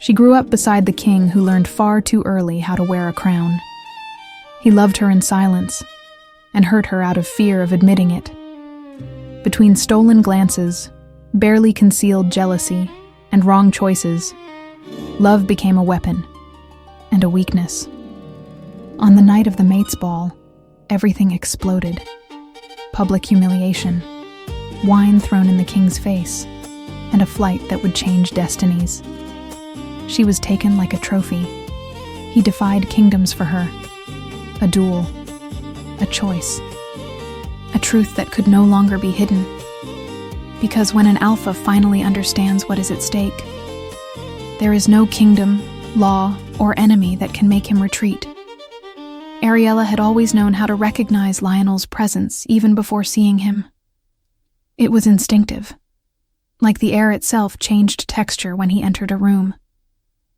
She grew up beside the king who learned far too early how to wear a crown. He loved her in silence and hurt her out of fear of admitting it. Between stolen glances, barely concealed jealousy, and wrong choices, love became a weapon and a weakness. On the night of the mates' ball, everything exploded. Public humiliation, wine thrown in the king's face, and a flight that would change destinies. She was taken like a trophy. He defied kingdoms for her. A duel, a choice, a truth that could no longer be hidden. Because when an alpha finally understands what is at stake, there is no kingdom, law, or enemy that can make him retreat. Ariella had always known how to recognize Lionel's presence even before seeing him. It was instinctive, like the air itself changed texture when he entered a room,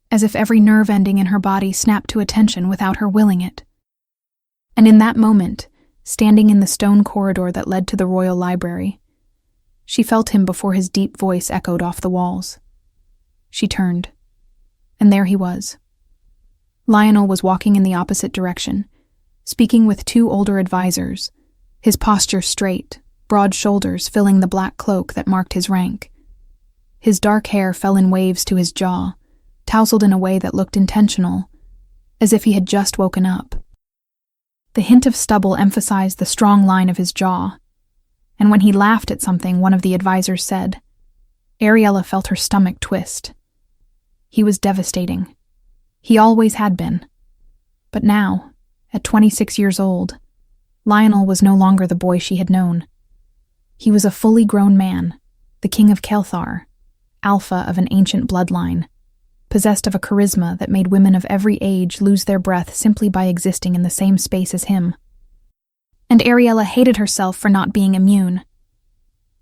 as if every nerve ending in her body snapped to attention without her willing it. And in that moment, standing in the stone corridor that led to the royal library, she felt him before his deep voice echoed off the walls. She turned, and there he was. Lionel was walking in the opposite direction, speaking with two older advisors, his posture straight, broad shoulders filling the black cloak that marked his rank. His dark hair fell in waves to his jaw, tousled in a way that looked intentional, as if he had just woken up. The hint of stubble emphasized the strong line of his jaw, and when he laughed at something one of the advisors said, Ariella felt her stomach twist. He was devastating. He always had been. But now, at 26 years old, Lionel was no longer the boy she had known. He was a fully grown man, the king of Kelthar, alpha of an ancient bloodline, possessed of a charisma that made women of every age lose their breath simply by existing in the same space as him. And Ariella hated herself for not being immune.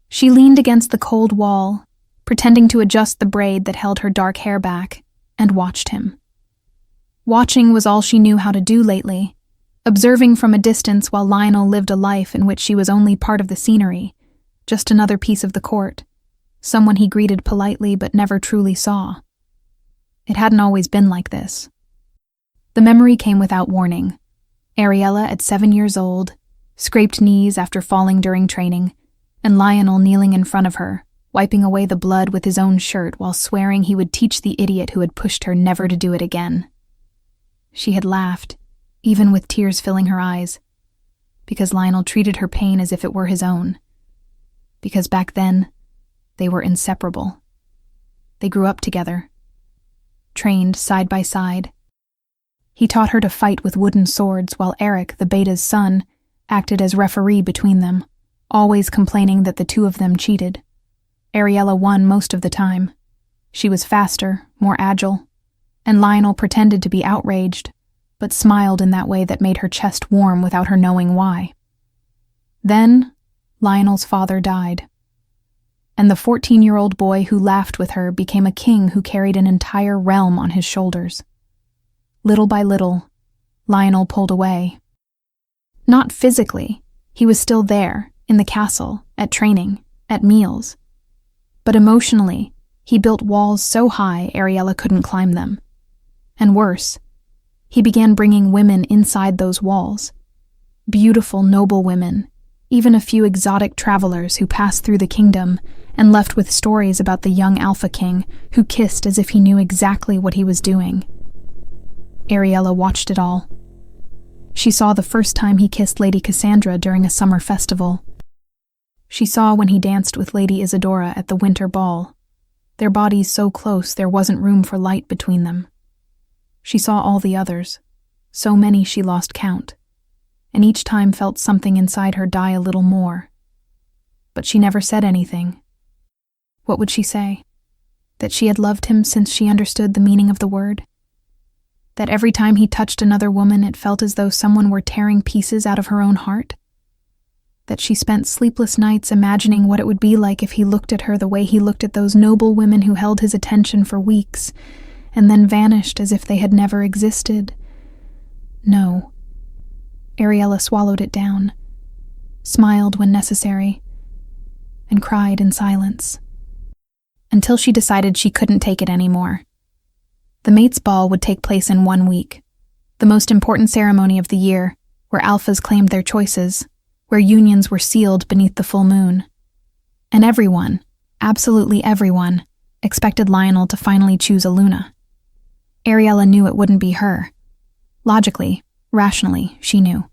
She leaned against the cold wall, pretending to adjust the braid that held her dark hair back, and watched him. Watching was all she knew how to do lately, observing from a distance while Lionel lived a life in which she was only part of the scenery, just another piece of the court, someone he greeted politely but never truly saw. It hadn't always been like this. The memory came without warning. Ariella at 7 years old, scraped knees after falling during training, and Lionel kneeling in front of her, wiping away the blood with his own shirt while swearing he would teach the idiot who had pushed her never to do it again. She had laughed, even with tears filling her eyes, because Lionel treated her pain as if it were his own. Because back then, they were inseparable. They grew up together, trained side by side. He taught her to fight with wooden swords while Eric, the beta's son, acted as referee between them, always complaining that the two of them cheated. Ariella won most of the time. She was faster, more agile, and Lionel pretended to be outraged, but smiled in that way that made her chest warm without her knowing why. Then, Lionel's father died, and the 14-year-old boy who laughed with her became a king who carried an entire realm on his shoulders. Little by little, Lionel pulled away. Not physically, he was still there, in the castle, at training, at meals. But emotionally, he built walls so high Ariella couldn't climb them. And worse, he began bringing women inside those walls. Beautiful, noble women, even a few exotic travelers who passed through the kingdom and left with stories about the young Alpha King who kissed as if he knew exactly what he was doing. Ariella watched it all. She saw the first time he kissed Lady Cassandra during a summer festival. She saw when he danced with Lady Isadora at the winter ball, their bodies so close there wasn't room for light between them. She saw all the others, so many she lost count, and each time felt something inside her die a little more. But she never said anything. What would she say? That she had loved him since she understood the meaning of the word? That every time he touched another woman it felt as though someone were tearing pieces out of her own heart? That she spent sleepless nights imagining what it would be like if he looked at her the way he looked at those noble women who held his attention for weeks, and then vanished as if they had never existed? No. Ariella swallowed it down, smiled when necessary, and cried in silence. Until she decided she couldn't take it anymore. The mates' ball would take place in 1 week, the most important ceremony of the year, where alphas claimed their choices, where unions were sealed beneath the full moon. And everyone, absolutely everyone, expected Lionel to finally choose a Luna. Ariella knew it wouldn't be her. Logically, rationally, she knew.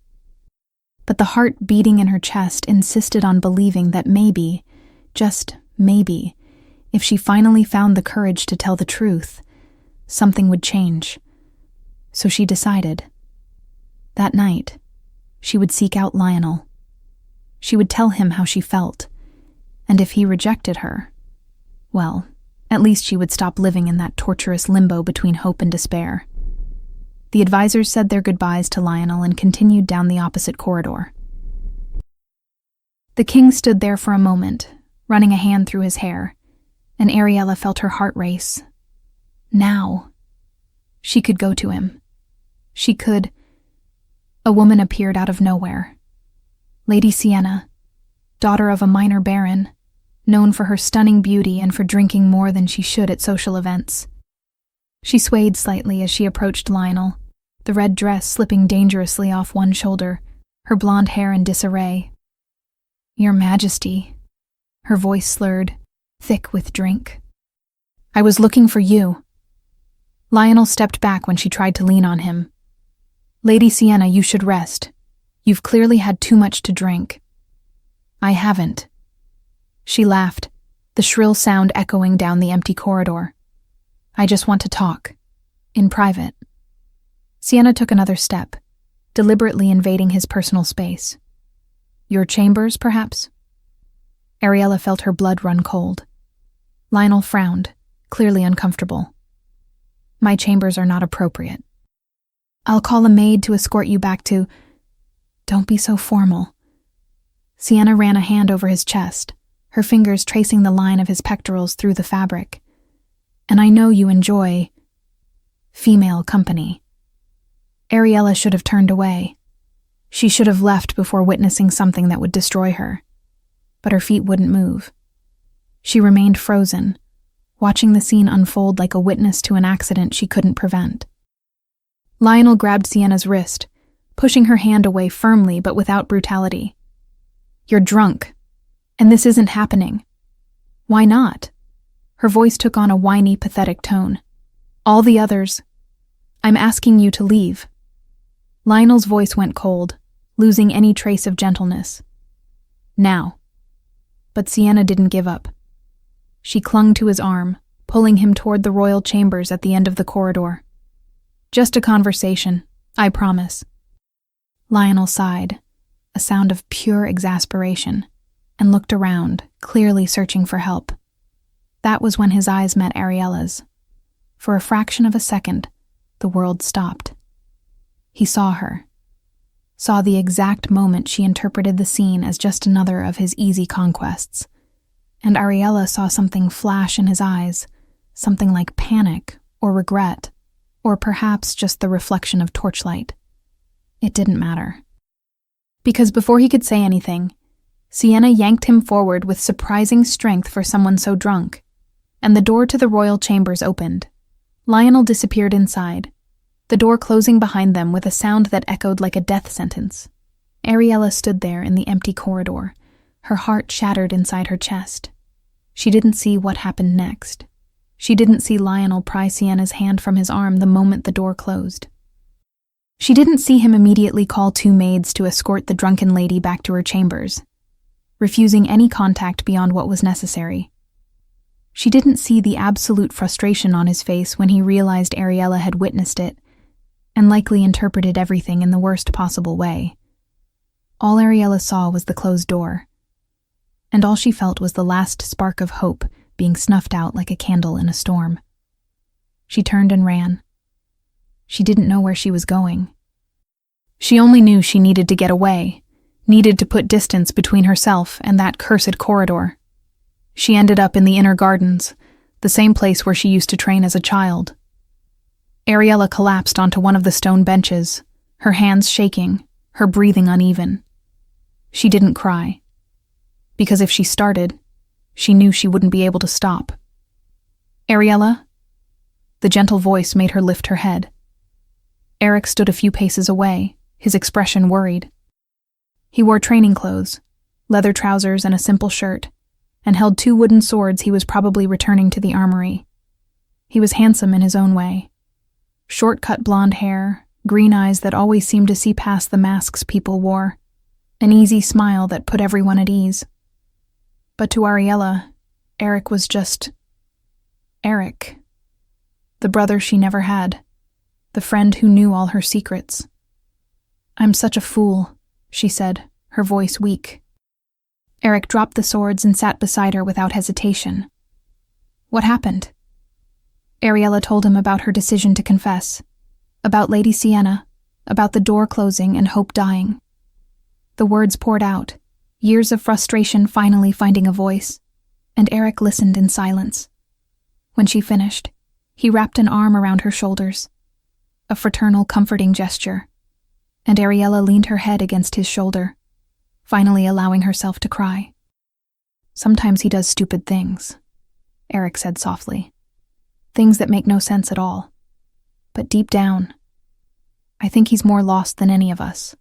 But the heart beating in her chest insisted on believing that maybe, just maybe, if she finally found the courage to tell the truth, something would change. So she decided. That night, she would seek out Lionel. She would tell him how she felt, and if he rejected her, well, at least she would stop living in that torturous limbo between hope and despair. The advisors said their goodbyes to Lionel and continued down the opposite corridor. The king stood there for a moment, running a hand through his hair, and Ariella felt her heart race. Now, she could go to him. She could. A woman appeared out of nowhere. Lady Sienna, daughter of a minor baron, known for her stunning beauty and for drinking more than she should at social events. She swayed slightly as she approached Lionel, the red dress slipping dangerously off one shoulder, her blonde hair in disarray. "Your Majesty," her voice slurred, thick with drink. "I was looking for you." Lionel stepped back when she tried to lean on him. "Lady Sienna, you should rest. You've clearly had too much to drink." "I haven't." She laughed, the shrill sound echoing down the empty corridor. "I just want to talk. In private." Sienna took another step, deliberately invading his personal space. "Your chambers, perhaps?" Ariella felt her blood run cold. Lionel frowned, clearly uncomfortable. "My chambers are not appropriate. I'll call a maid to escort you back to—" "Don't be so formal." Sienna ran a hand over his chest, her fingers tracing the line of his pectorals through the fabric. "And I know you enjoy female company." Ariella should have turned away. She should have left before witnessing something that would destroy her. But her feet wouldn't move. She remained frozen, watching the scene unfold like a witness to an accident she couldn't prevent. Lionel grabbed Sienna's wrist, pushing her hand away firmly but without brutality. "You're drunk, and this isn't happening." "Why not?" Her voice took on a whiny, pathetic tone. "All the others. I'm asking you to leave." Lionel's voice went cold, losing any trace of gentleness. "Now." But Sienna didn't give up. She clung to his arm, pulling him toward the royal chambers at the end of the corridor. "Just a conversation, I promise." Lionel sighed, a sound of pure exasperation, and looked around, clearly searching for help. That was when his eyes met Ariella's. For a fraction of a second, the world stopped. He saw her, saw the exact moment she interpreted the scene as just another of his easy conquests. And Ariella saw something flash in his eyes, something like panic or regret, or perhaps just the reflection of torchlight. It didn't matter. Because before he could say anything, Sienna yanked him forward with surprising strength for someone so drunk, and the door to the royal chambers opened. Lionel disappeared inside, the door closing behind them with a sound that echoed like a death sentence. Ariella stood there in the empty corridor, her heart shattered inside her chest. She didn't see what happened next. She didn't see Lionel pry Sienna's hand from his arm the moment the door closed. She didn't see him immediately call 2 maids to escort the drunken lady back to her chambers, refusing any contact beyond what was necessary. She didn't see the absolute frustration on his face when he realized Ariella had witnessed it, and likely interpreted everything in the worst possible way. All Ariella saw was the closed door, and all she felt was the last spark of hope being snuffed out like a candle in a storm. She turned and ran. She didn't know where she was going. She only knew she needed to get away, needed to put distance between herself and that cursed corridor. She ended up in the inner gardens, the same place where she used to train as a child. Ariella collapsed onto one of the stone benches, her hands shaking, her breathing uneven. She didn't cry, because if she started, she knew she wouldn't be able to stop. "Ariella?" The gentle voice made her lift her head. Eric stood a few paces away, his expression worried. He wore training clothes, leather trousers and a simple shirt, and held 2 wooden swords he was probably returning to the armory. He was handsome in his own way. Short-cut blonde hair, green eyes that always seemed to see past the masks people wore, an easy smile that put everyone at ease. But to Ariella, Eric was just Eric. The brother she never had, the friend who knew all her secrets. "I'm such a fool," she said, her voice weak. Eric dropped the swords and sat beside her without hesitation. What happened? Ariella told him about her decision to confess, about Lady Sienna, about the door closing and hope dying. The words poured out, years of frustration finally finding a voice, and Eric listened in silence. When she finished, he wrapped an arm around her shoulders, a fraternal, comforting gesture, and Ariella leaned her head against his shoulder, finally allowing herself to cry. "Sometimes he does stupid things," Eric said softly. "Things that make no sense at all. But deep down, I think he's more lost than any of us."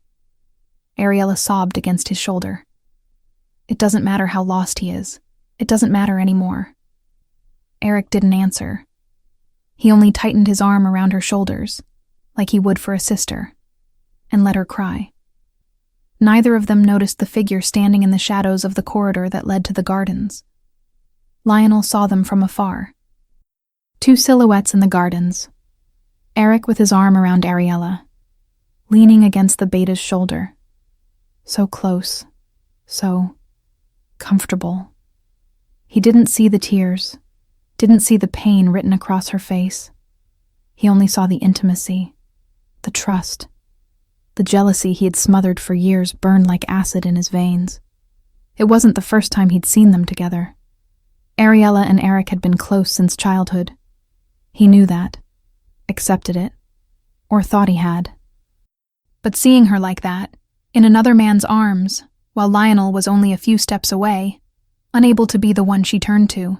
Ariella sobbed against his shoulder. "It doesn't matter how lost he is. It doesn't matter anymore." Eric didn't answer. He only tightened his arm around her shoulders, like he would for a sister, and let her cry. Neither of them noticed the figure standing in the shadows of the corridor that led to the gardens. Lionel saw them from afar. 2 silhouettes in the gardens. Eric with his arm around Ariella, leaning against the beta's shoulder. So close, so comfortable. He didn't see the tears, didn't see the pain written across her face. He only saw the intimacy, the trust, the jealousy he had smothered for years burned like acid in his veins. It wasn't the first time he'd seen them together. Ariella and Eric had been close since childhood. He knew that, accepted it, or thought he had. But seeing her like that, in another man's arms, while Lionel was only a few steps away, unable to be the one she turned to,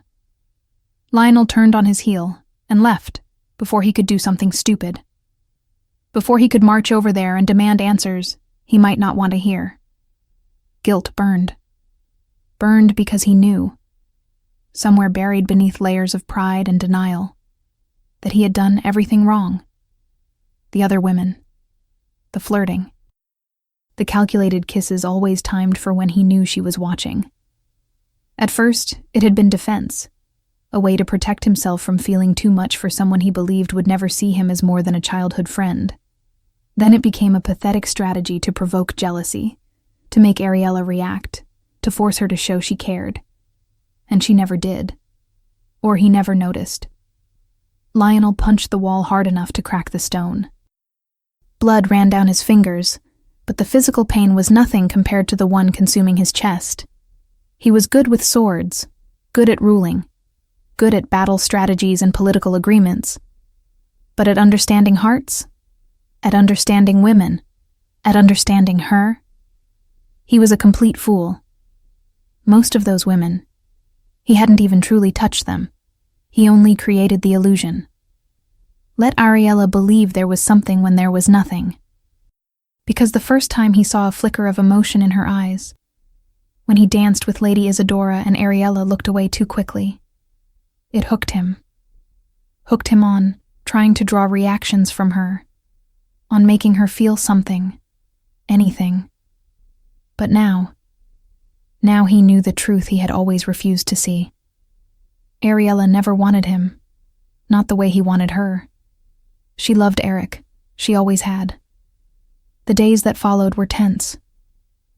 Lionel turned on his heel and left before he could do something stupid. Before he could march over there and demand answers he might not want to hear. Guilt burned. Burned because he knew, somewhere buried beneath layers of pride and denial, that he had done everything wrong. The other women, the flirting, the calculated kisses always timed for when he knew she was watching. At first, it had been defense, a way to protect himself from feeling too much for someone he believed would never see him as more than a childhood friend. Then it became a pathetic strategy to provoke jealousy, to make Ariella react, to force her to show she cared. And she never did. Or he never noticed. Lionel punched the wall hard enough to crack the stone. Blood ran down his fingers, but the physical pain was nothing compared to the one consuming his chest. He was good with swords, good at ruling, good at battle strategies and political agreements. But at understanding hearts, at understanding women, at understanding her, he was a complete fool. Most of those women, he hadn't even truly touched them. He only created the illusion. Let Ariella believe there was something when there was nothing. Because the first time he saw a flicker of emotion in her eyes, when he danced with Lady Isadora and Ariella looked away too quickly, it hooked him. Hooked him on trying to draw reactions from her, on making her feel something, anything. But now he knew the truth he had always refused to see. Ariella never wanted him, not the way he wanted her. She loved Eric, she always had. The days that followed were tense.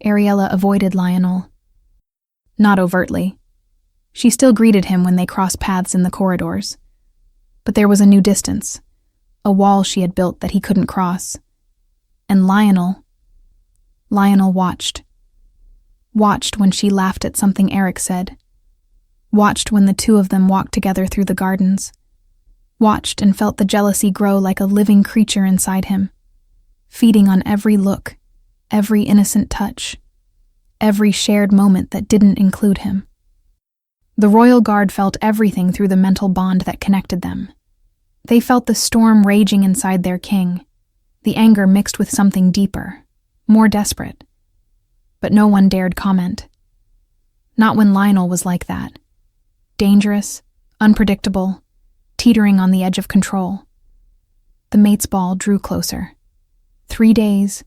Ariella avoided Lionel. Not overtly. She still greeted him when they crossed paths in the corridors. But there was a new distance, a wall she had built that he couldn't cross. And Lionel watched. Watched when she laughed at something Eric said. Watched when the two of them walked together through the gardens. Watched and felt the jealousy grow like a living creature inside him, feeding on every look, every innocent touch, every shared moment that didn't include him. The royal guard felt everything through the mental bond that connected them. They felt the storm raging inside their king, the anger mixed with something deeper, more desperate. But no one dared comment. Not when Lionel was like that. Dangerous, unpredictable, teetering on the edge of control. The mates' ball drew closer. 3 days,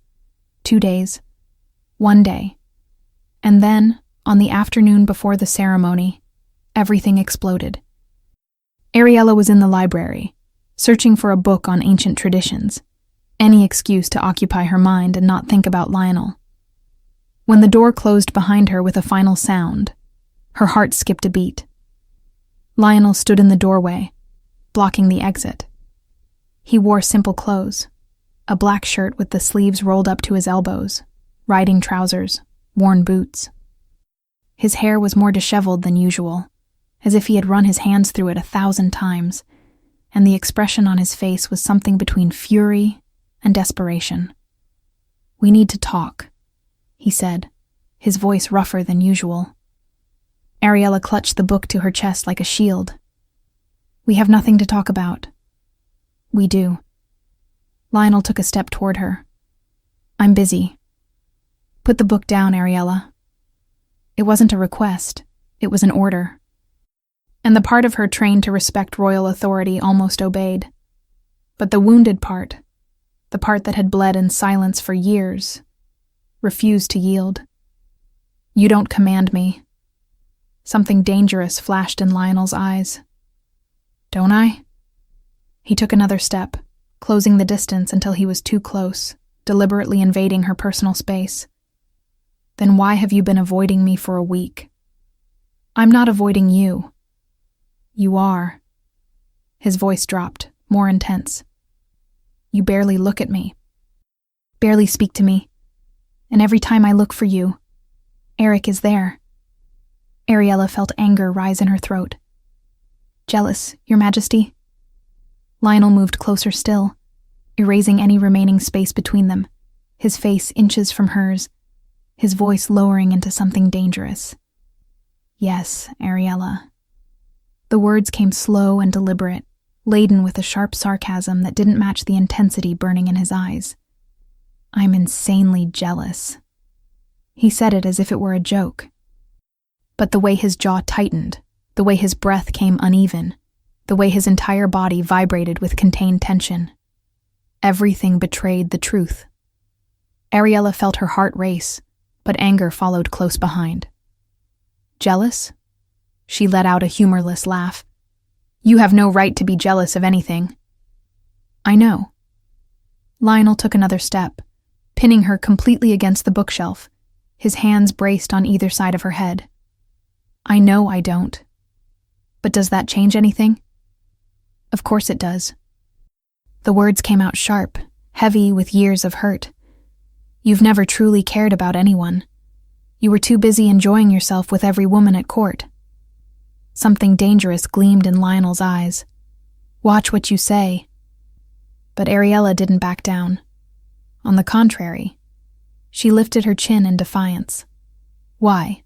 2 days, 1 day. And then, on the afternoon before the ceremony, everything exploded. Ariella was in the library, searching for a book on ancient traditions, any excuse to occupy her mind and not think about Lionel. When the door closed behind her with a final sound, her heart skipped a beat. Lionel stood in the doorway, blocking the exit. He wore simple clothes, a black shirt with the sleeves rolled up to his elbows, riding trousers, worn boots. His hair was more disheveled than usual, as if he had run his hands through it 1,000 times, and the expression on his face was something between fury and desperation. "We need to talk," he said, his voice rougher than usual. Ariella clutched the book to her chest like a shield. "We have nothing to talk about." "We do." Lionel took a step toward her. "I'm busy." "Put the book down, Ariella." It wasn't a request, it was an order. And the part of her trained to respect royal authority almost obeyed. But the wounded part, the part that had bled in silence for years, refused to yield. "You don't command me." Something dangerous flashed in Lionel's eyes. "Don't I?" He took another step, closing the distance until he was too close, deliberately invading her personal space. "Then why have you been avoiding me for a week?" "I'm not avoiding you." "You are." His voice dropped, more intense. "You barely look at me. Barely speak to me. And every time I look for you, Eric is there." Ariella felt anger rise in her throat. "Jealous, Your Majesty?" Lionel moved closer still, erasing any remaining space between them, his face inches from hers, his voice lowering into something dangerous. "Yes, Ariella." The words came slow and deliberate, laden with a sharp sarcasm that didn't match the intensity burning in his eyes. "I'm insanely jealous." He said it as if it were a joke. But the way his jaw tightened, the way his breath came uneven, the way his entire body vibrated with contained tension, everything betrayed the truth. Ariella felt her heart race, but anger followed close behind. "Jealous?" She let out a humorless laugh. "You have no right to be jealous of anything." "I know." Lionel took another step, pinning her completely against the bookshelf, his hands braced on either side of her head. "I know I don't. But does that change anything?" "Of course it does." The words came out sharp, heavy with years of hurt. "You've never truly cared about anyone. You were too busy enjoying yourself with every woman at court." Something dangerous gleamed in Lionel's eyes. "Watch what you say." But Ariella didn't back down. On the contrary, she lifted her chin in defiance. "Why?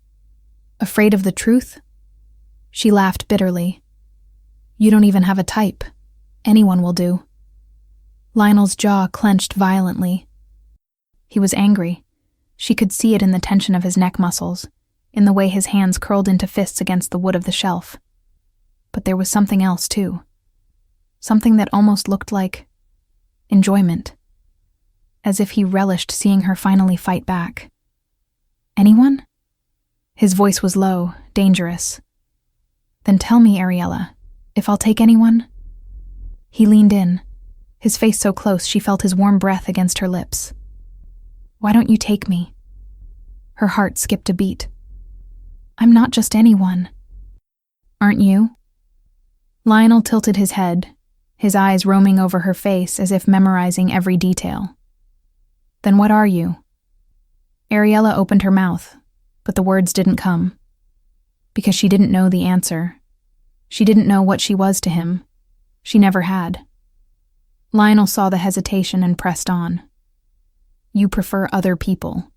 Afraid of the truth?" She laughed bitterly. "You don't even have a type. Anyone will do." Lionel's jaw clenched violently. He was angry. She could see it in the tension of his neck muscles, in the way his hands curled into fists against the wood of the shelf. But there was something else, too. Something that almost looked like enjoyment. As if he relished seeing her finally fight back. "Anyone?" His voice was low, dangerous. "Then tell me, Ariella, if I'll take anyone?" He leaned in, his face so close she felt his warm breath against her lips. "Why don't you take me?" Her heart skipped a beat. "I'm not just anyone." "Aren't you?" Lionel tilted his head, his eyes roaming over her face as if memorizing every detail. "Then what are you?" Ariella opened her mouth, but the words didn't come. Because she didn't know the answer. She didn't know what she was to him. She never had. Lionel saw the hesitation and pressed on. "You prefer other people."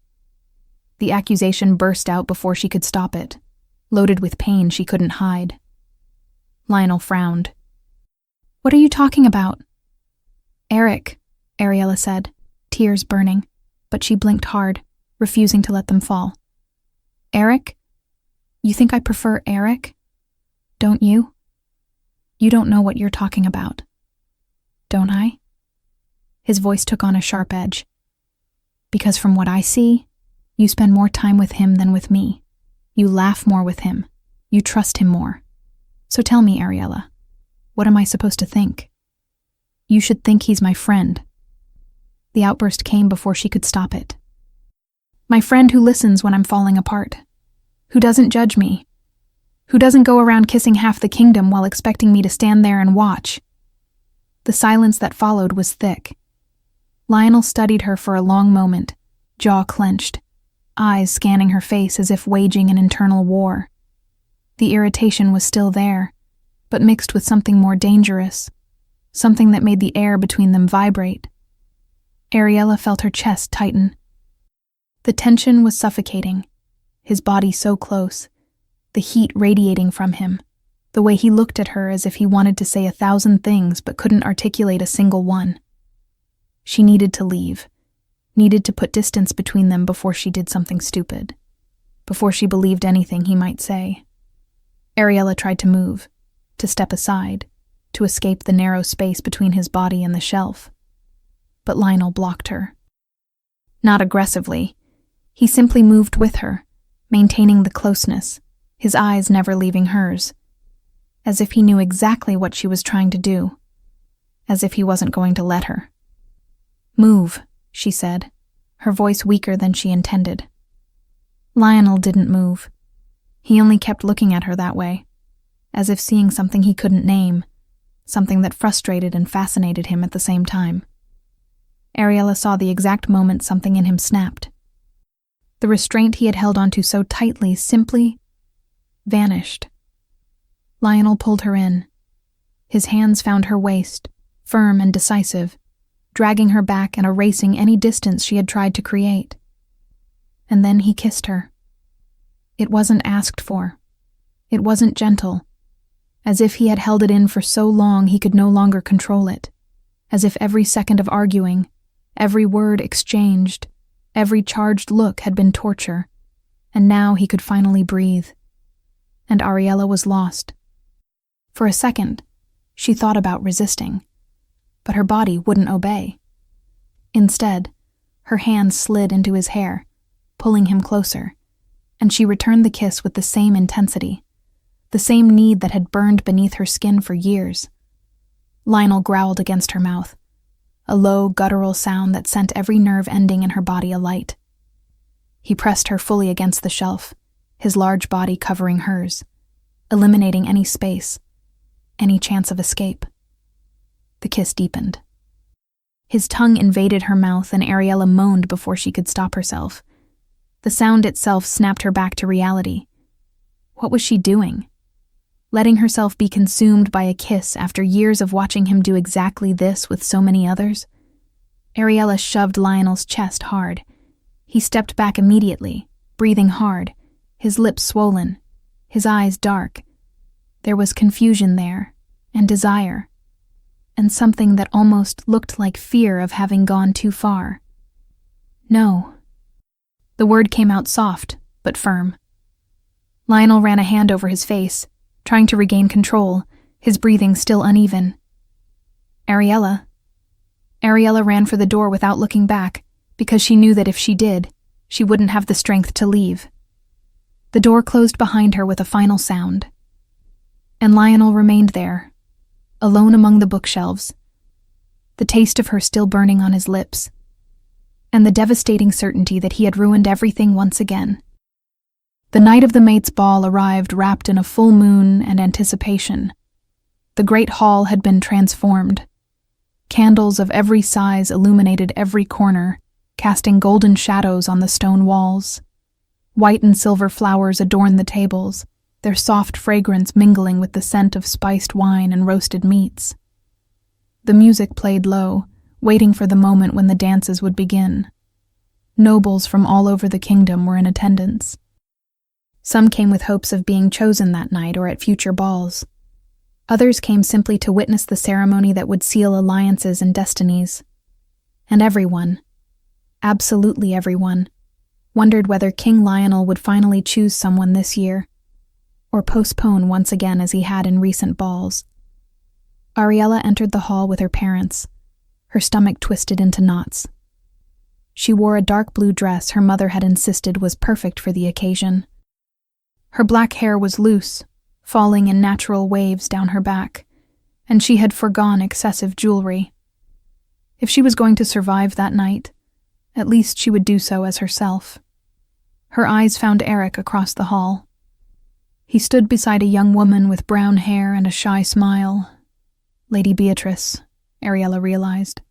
The accusation burst out before she could stop it, loaded with pain she couldn't hide. Lionel frowned. What are you talking about? Eric, Ariella said, tears burning, but she blinked hard, refusing to let them fall. Eric? You think I prefer Eric? Don't you? You don't know what you're talking about. Don't I? His voice took on a sharp edge. Because from what I see, you spend more time with him than with me. You laugh more with him. You trust him more. So tell me, Ariella, what am I supposed to think? You should think he's my friend. The outburst came before she could stop it. My friend who listens when I'm falling apart. Who doesn't judge me. Who doesn't go around kissing half the kingdom while expecting me to stand there and watch. The silence that followed was thick. Lionel studied her for a long moment, jaw clenched, eyes scanning her face as if waging an internal war. The irritation was still there, but mixed with something more dangerous, something that made the air between them vibrate. Ariella felt her chest tighten. The tension was suffocating, his body so close, the heat radiating from him, the way he looked at her as if he wanted to say 1,000 things but couldn't articulate a single one. She needed to leave, needed to put distance between them before she did something stupid, before she believed anything he might say. Ariella tried to move, to step aside, to escape the narrow space between his body and the shelf. But Lionel blocked her. Not aggressively. He simply moved with her, maintaining the closeness, his eyes never leaving hers, as if he knew exactly what she was trying to do, as if he wasn't going to let her. Move, she said, her voice weaker than she intended. Lionel didn't move. He only kept looking at her that way, as if seeing something he couldn't name, something that frustrated and fascinated him at the same time. Ariella saw the exact moment something in him snapped. The restraint he had held onto so tightly simply vanished. Lionel pulled her in. His hands found her waist, firm and decisive, dragging her back and erasing any distance she had tried to create. And then he kissed her. It wasn't asked for. It wasn't gentle. As if he had held it in for so long he could no longer control it. As if every second of arguing, every word exchanged, every charged look had been torture, and now he could finally breathe. And Ariella was lost. For a second, she thought about resisting, but her body wouldn't obey. Instead, her hands slid into his hair, pulling him closer, and she returned the kiss with the same intensity, the same need that had burned beneath her skin for years. Lionel growled against her mouth, a low, guttural sound that sent every nerve ending in her body alight. He pressed her fully against the shelf, his large body covering hers, eliminating any space, any chance of escape. The kiss deepened. His tongue invaded her mouth and Ariella moaned before she could stop herself. The sound itself snapped her back to reality. What was she doing? Letting herself be consumed by a kiss after years of watching him do exactly this with so many others? Ariella shoved Lionel's chest hard. He stepped back immediately, breathing hard, his lips swollen, his eyes dark. There was confusion there, and desire, and something that almost looked like fear of having gone too far. No. The word came out soft, but firm. Lionel ran a hand over his face, trying to regain control, his breathing still uneven. Ariella. Ariella ran for the door without looking back, because she knew that if she did, she wouldn't have the strength to leave. The door closed behind her with a final sound. And Lionel remained there, alone among the bookshelves, the taste of her still burning on his lips, and the devastating certainty that he had ruined everything once again. The night of the mates' ball arrived wrapped in a full moon and anticipation. The great hall had been transformed. Candles of every size illuminated every corner, casting golden shadows on the stone walls. White and silver flowers adorned the tables, their soft fragrance mingling with the scent of spiced wine and roasted meats. The music played low, waiting for the moment when the dances would begin. Nobles from all over the kingdom were in attendance. Some came with hopes of being chosen that night or at future balls. Others came simply to witness the ceremony that would seal alliances and destinies. And everyone, absolutely everyone, wondered whether King Lionel would finally choose someone this year, or postpone once again as he had in recent balls. Ariella entered the hall with her parents, her stomach twisted into knots. She wore a dark blue dress her mother had insisted was perfect for the occasion. Her black hair was loose, falling in natural waves down her back, and she had foregone excessive jewelry. If she was going to survive that night, at least she would do so as herself. Her eyes found Eric across the hall. He stood beside a young woman with brown hair and a shy smile. Lady Beatrice, Ariella realized.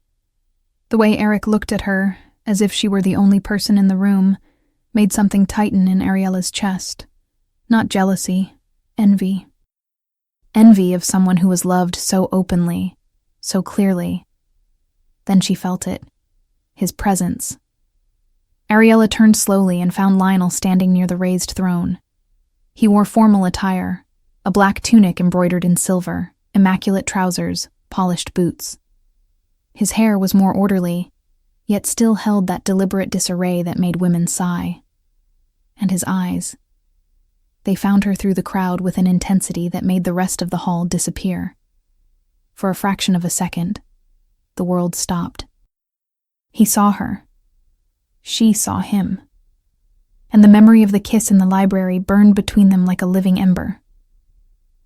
The way Eric looked at her, as if she were the only person in the room, made something tighten in Ariella's chest. Not jealousy, envy. Envy of someone who was loved so openly, so clearly. Then she felt it. His presence. Ariella turned slowly and found Lionel standing near the raised throne. He wore formal attire, a black tunic embroidered in silver, immaculate trousers, polished boots. His hair was more orderly, yet still held that deliberate disarray that made women sigh. And his eyes. They found her through the crowd with an intensity that made the rest of the hall disappear. For a fraction of a second, the world stopped. He saw her. She saw him. And the memory of the kiss in the library burned between them like a living ember.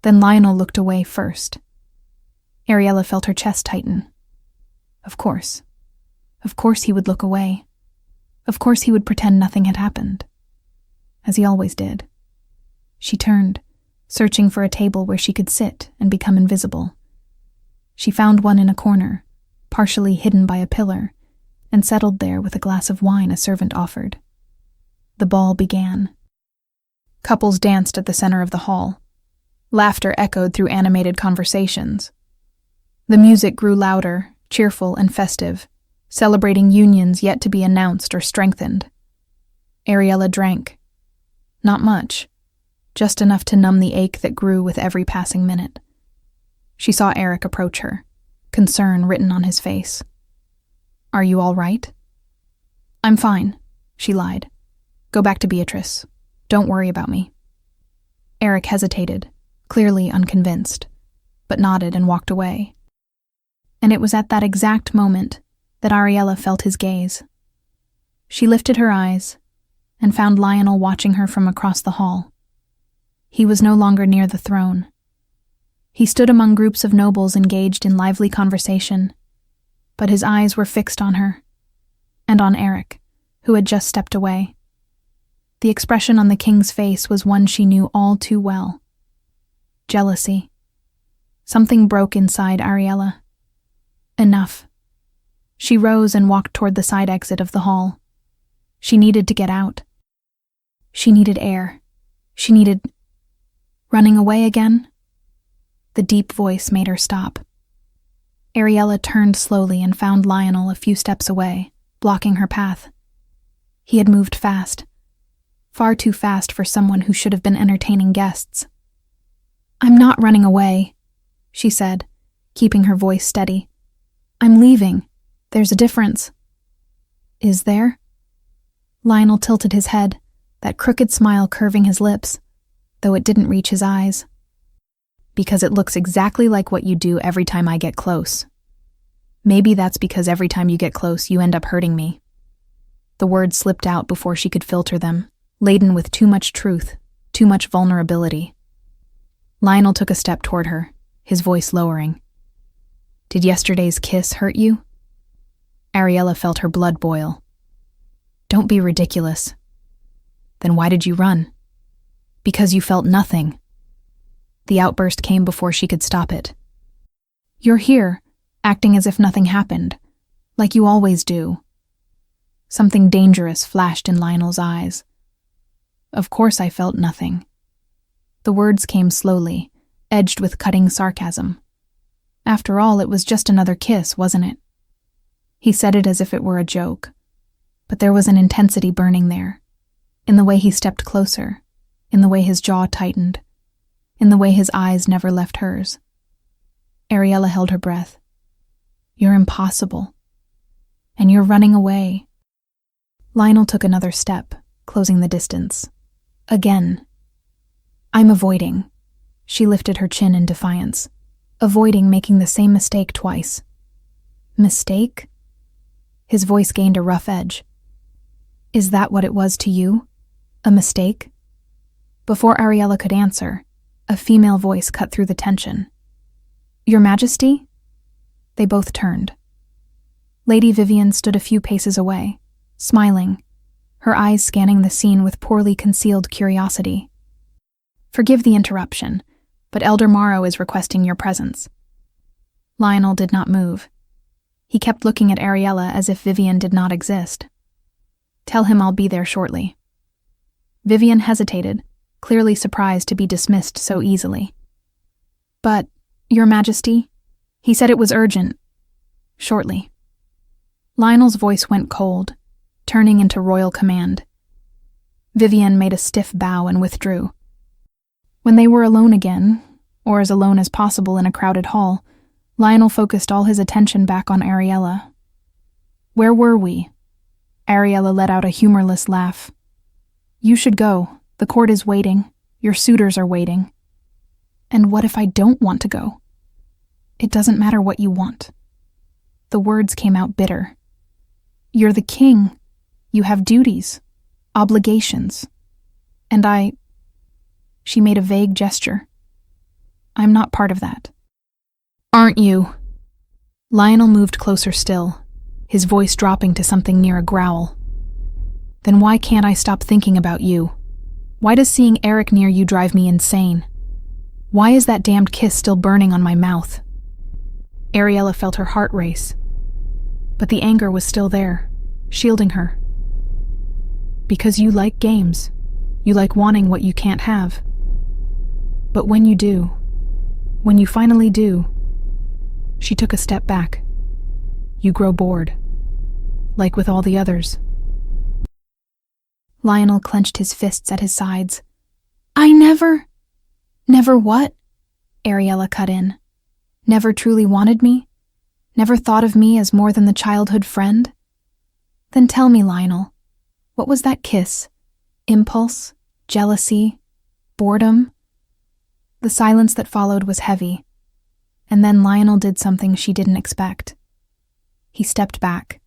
Then Lionel looked away first. Ariella felt her chest tighten. Of course. Of course he would look away. Of course he would pretend nothing had happened. As he always did. She turned, searching for a table where she could sit and become invisible. She found one in a corner, partially hidden by a pillar, and settled there with a glass of wine a servant offered. The ball began. Couples danced at the center of the hall. Laughter echoed through animated conversations. The music grew louder, cheerful and festive, celebrating unions yet to be announced or strengthened. Ariella drank. Not much, just enough to numb the ache that grew with every passing minute. She saw Eric approach her, concern written on his face. "Are you all right?" "I'm fine," she lied. "Go back to Beatrice. Don't worry about me." Eric hesitated, clearly unconvinced, but nodded and walked away. And it was at that exact moment that Ariella felt his gaze. She lifted her eyes and found Lionel watching her from across the hall. He was no longer near the throne. He stood among groups of nobles engaged in lively conversation, but his eyes were fixed on her, and on Eric, who had just stepped away. The expression on the king's face was one she knew all too well. Jealousy. Something broke inside Ariella. Enough. She rose and walked toward the side exit of the hall. She needed to get out. She needed air. She needed... Running away again? The deep voice made her stop. Ariella turned slowly and found Lionel a few steps away, blocking her path. He had moved fast. Far too fast for someone who should have been entertaining guests. "I'm not running away," she said, keeping her voice steady. "I'm leaving. There's a difference." "Is there?" Lionel tilted his head, that crooked smile curving his lips, though it didn't reach his eyes. "Because it looks exactly like what you do every time I get close. Maybe that's because every time you get close, you end up hurting me." The words slipped out before she could filter them, laden with too much truth, too much vulnerability. Lionel took a step toward her, his voice lowering. "Did yesterday's kiss hurt you?" Ariella felt her blood boil. "Don't be ridiculous." "Then why did you run?" "Because you felt nothing." The outburst came before she could stop it. "You're here, acting as if nothing happened, like you always do." Something dangerous flashed in Lionel's eyes. "Of course I felt nothing." The words came slowly, edged with cutting sarcasm. After all, it was just another kiss, wasn't it? He said it as if it were a joke, but there was an intensity burning there, in the way he stepped closer, in the way his jaw tightened, in the way his eyes never left hers. Ariella held her breath. You're impossible. And you're running away. Lionel took another step, closing the distance. Again. I'm avoiding. She lifted her chin in defiance, avoiding making the same mistake twice. Mistake? His voice gained a rough edge. Is that what it was to you? A mistake? Before Ariella could answer, a female voice cut through the tension. Your Majesty? They both turned. Lady Vivian stood a few paces away, smiling, her eyes scanning the scene with poorly concealed curiosity. Forgive the interruption, but Elder Morrow is requesting your presence. Lionel did not move. He kept looking at Ariella as if Vivian did not exist. Tell him I'll be there shortly. Vivian hesitated, clearly surprised to be dismissed so easily. But, Your Majesty, he said it was urgent. Shortly. Lionel's voice went cold, turning into royal command. Vivian made a stiff bow and withdrew. When they were alone again, or as alone as possible in a crowded hall, Lionel focused all his attention back on Ariella. Where were we? Ariella let out a humorless laugh. You should go. The court is waiting. Your suitors are waiting. And what if I don't want to go? It doesn't matter what you want. The words came out bitter. You're the king. You have duties, obligations. And She made a vague gesture. I'm not part of that. Aren't you? Lionel moved closer still, his voice dropping to something near a growl. Then why can't I stop thinking about you? Why does seeing Eric near you drive me insane? Why is that damned kiss still burning on my mouth? Ariella felt her heart race. But the anger was still there, shielding her. Because you like games. You like wanting what you can't have. But when you do, when you finally do, she took a step back. You grow bored. Like with all the others. Lionel clenched his fists at his sides. Never what? Ariella cut in. Never truly wanted me? Never thought of me as more than the childhood friend? Then tell me, Lionel, what was that kiss? Impulse? Jealousy? Boredom? The silence that followed was heavy, and then Lionel did something she didn't expect. He stepped back,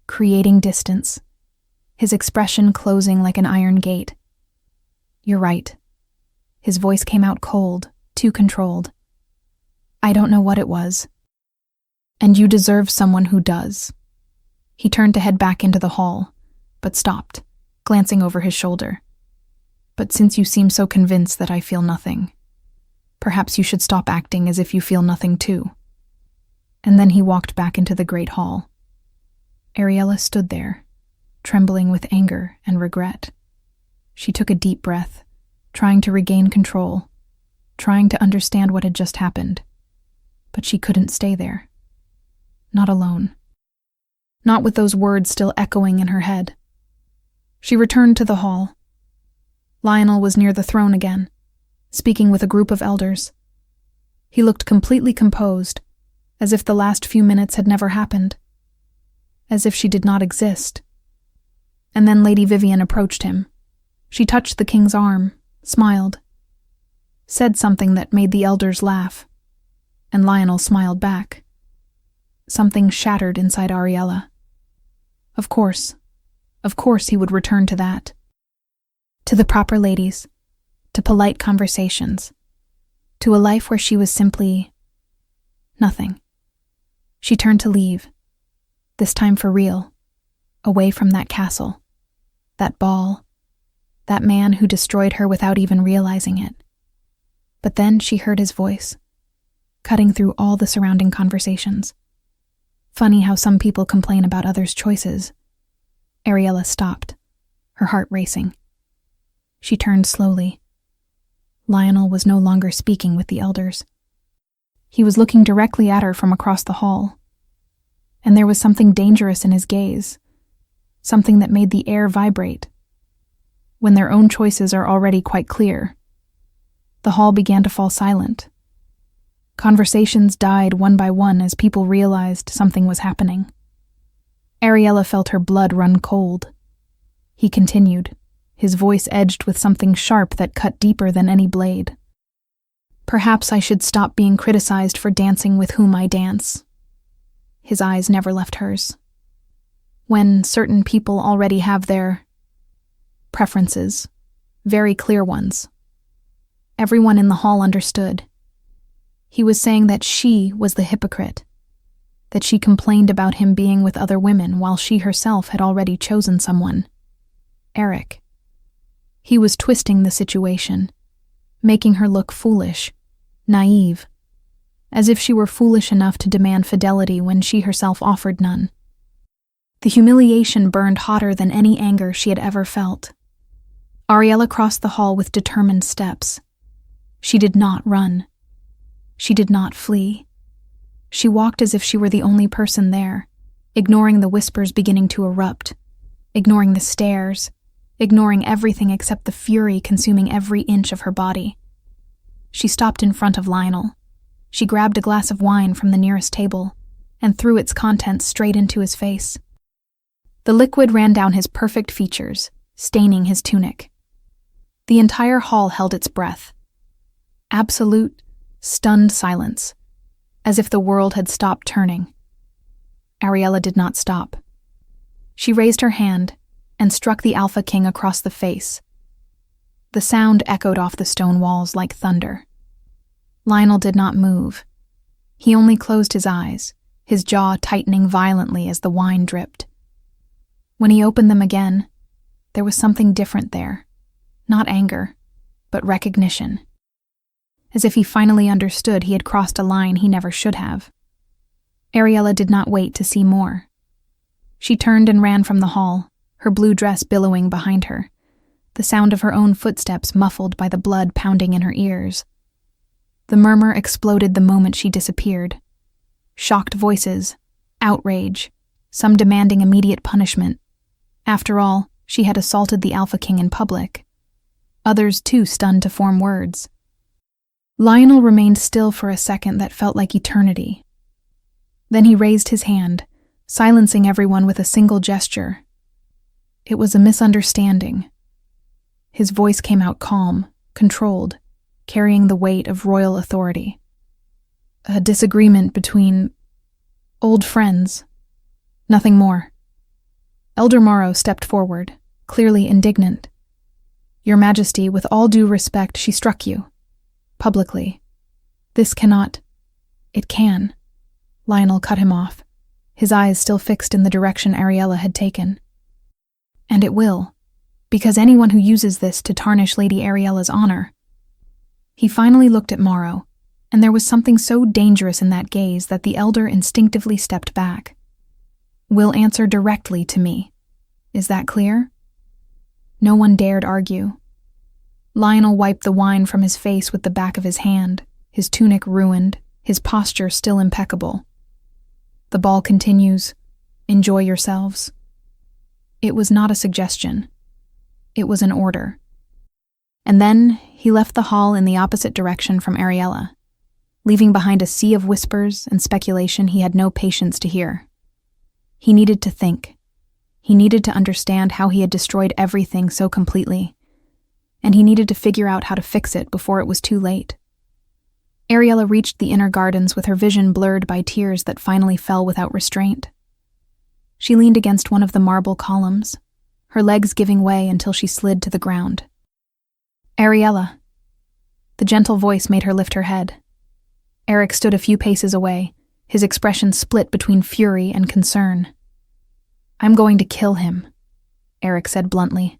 creating distance, his expression closing like an iron gate. You're right. His voice came out cold, too controlled. I don't know what it was. And you deserve someone who does. He turned to head back into the hall, but stopped, glancing over his shoulder. But since you seem so convinced that I feel nothing, perhaps you should stop acting as if you feel nothing too. And then he walked back into the great hall. Ariella stood there, trembling with anger and regret. She took a deep breath, trying to regain control, trying to understand what had just happened. But she couldn't stay there. Not alone. Not with those words still echoing in her head. She returned to the hall. Lionel was near the throne again, speaking with a group of elders. He looked completely composed, as if the last few minutes had never happened. As if she did not exist. And then Lady Vivian approached him. She touched the king's arm, smiled, said something that made the elders laugh, and Lionel smiled back. Something shattered inside Ariella. Of course he would return to that. To the proper ladies, to polite conversations, to a life where she was simply nothing. She turned to leave, this time for real, away from that castle, that ball, that man who destroyed her without even realizing it. But then she heard his voice, cutting through all the surrounding conversations. Funny how some people complain about others' choices. Ariella stopped, her heart racing. She turned slowly. Lionel was no longer speaking with the elders. He was looking directly at her from across the hall. And there was something dangerous in his gaze, something that made the air vibrate. When their own choices are already quite clear. The hall began to fall silent. Conversations died one by one as people realized something was happening. Ariella felt her blood run cold. He continued, his voice edged with something sharp that cut deeper than any blade. Perhaps I should stop being criticized for dancing with whom I dance. His eyes never left hers. When certain people already have their preferences, very clear ones. Everyone in the hall understood. He was saying that she was the hypocrite, that she complained about him being with other women while she herself had already chosen someone. Eric. He was twisting the situation, making her look foolish, naive, as if she were foolish enough to demand fidelity when she herself offered none. The humiliation burned hotter than any anger she had ever felt. Ariella crossed the hall with determined steps. She did not run. She did not flee. She walked as if she were the only person there, ignoring the whispers beginning to erupt, ignoring the stares, ignoring everything except the fury consuming every inch of her body. She stopped in front of Lionel. She grabbed a glass of wine from the nearest table and threw its contents straight into his face. The liquid ran down his perfect features, staining his tunic. The entire hall held its breath. Absolute, stunned silence, as if the world had stopped turning. Ariella did not stop. She raised her hand and struck the Alpha King across the face. The sound echoed off the stone walls like thunder. Lionel did not move. He only closed his eyes, his jaw tightening violently as the wine dripped. When he opened them again, there was something different there. Not anger, but recognition. As if he finally understood he had crossed a line he never should have. Ariella did not wait to see more. She turned and ran from the hall, her blue dress billowing behind her, the sound of her own footsteps muffled by the blood pounding in her ears. The murmur exploded the moment she disappeared. Shocked voices, outrage, some demanding immediate punishment. After all, she had assaulted the Alpha King in public. Others too stunned to form words. Lionel remained still for a second that felt like eternity. Then he raised his hand, silencing everyone with a single gesture. It was a misunderstanding. His voice came out calm, controlled, carrying the weight of royal authority. A disagreement between old friends. Nothing more. Elder Morrow stepped forward, clearly indignant. Your Majesty, with all due respect, she struck you. Publicly. This cannot. It can. Lionel cut him off, his eyes still fixed in the direction Ariella had taken. And it will, because anyone who uses this to tarnish Lady Ariella's honor. He finally looked at Morrow, and there was something so dangerous in that gaze that the elder instinctively stepped back. Will answer directly to me. Is that clear? No one dared argue. Lionel wiped the wine from his face with the back of his hand, his tunic ruined, his posture still impeccable. The ball continues. Enjoy yourselves. It was not a suggestion. It was an order. And then he left the hall in the opposite direction from Ariella, leaving behind a sea of whispers and speculation he had no patience to hear. He needed to think. He needed to understand how he had destroyed everything so completely, and he needed to figure out how to fix it before it was too late. Ariella reached the inner gardens with her vision blurred by tears that finally fell without restraint. She leaned against one of the marble columns, her legs giving way until she slid to the ground. Ariella. The gentle voice made her lift her head. Eric stood a few paces away, his expression split between fury and concern. I'm going to kill him, Eric said bluntly.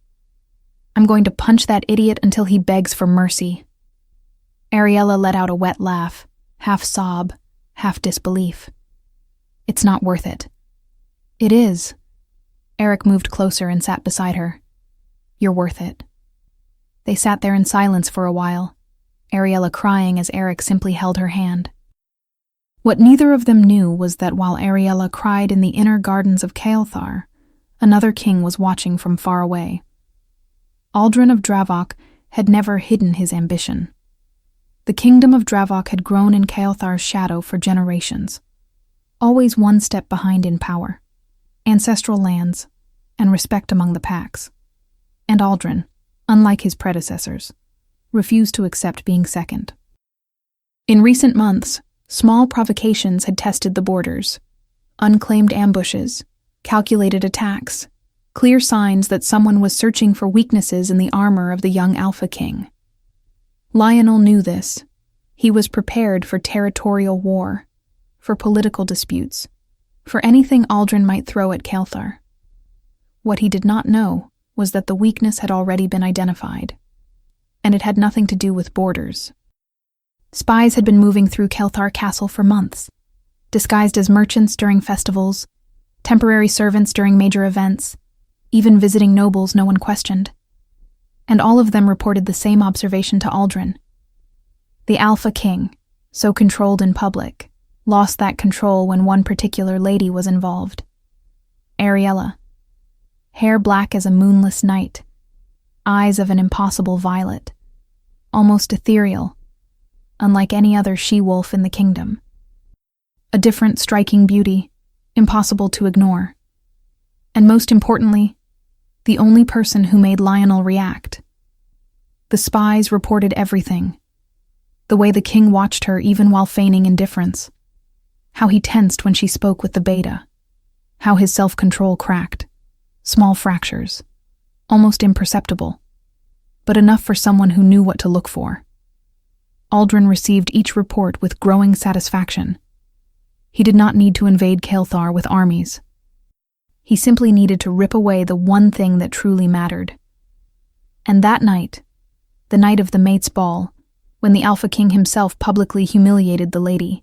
I'm going to punch that idiot until he begs for mercy. Ariella let out a wet laugh, half sob, half disbelief. It's not worth it. It is. Eric moved closer and sat beside her. You're worth it. They sat there in silence for a while, Ariella crying as Eric simply held her hand. What neither of them knew was that while Ariella cried in the inner gardens of Kael'thar, another king was watching from far away. Aldrin of Dravok had never hidden his ambition. The kingdom of Dravok had grown in Kael'thar's shadow for generations, always one step behind in power, ancestral lands, and respect among the packs. And Aldrin, unlike his predecessors, refused to accept being second. In recent months, small provocations had tested the borders. Unclaimed ambushes, calculated attacks, clear signs that someone was searching for weaknesses in the armor of the young Alpha King. Lionel knew this. He was prepared for territorial war, for political disputes, for anything Aldrin might throw at Kael'thar. What he did not know was that the weakness had already been identified, and it had nothing to do with borders. Spies had been moving through Kael'thar Castle for months, disguised as merchants during festivals, temporary servants during major events, even visiting nobles no one questioned. And all of them reported the same observation to Aldrin. The Alpha King, so controlled in public, lost that control when one particular lady was involved. Ariella. Hair black as a moonless night, eyes of an impossible violet, almost ethereal, unlike any other she-wolf in the kingdom. A different, striking beauty, impossible to ignore. And most importantly, the only person who made Lionel react. The spies reported everything. The way the king watched her even while feigning indifference. How he tensed when she spoke with the beta. How his self-control cracked. Small fractures. Almost imperceptible. But enough for someone who knew what to look for. Aldrin received each report with growing satisfaction. He did not need to invade Kael'thar with armies. He simply needed to rip away the one thing that truly mattered. And that night, the night of the Mates' Ball, when the Alpha King himself publicly humiliated the lady,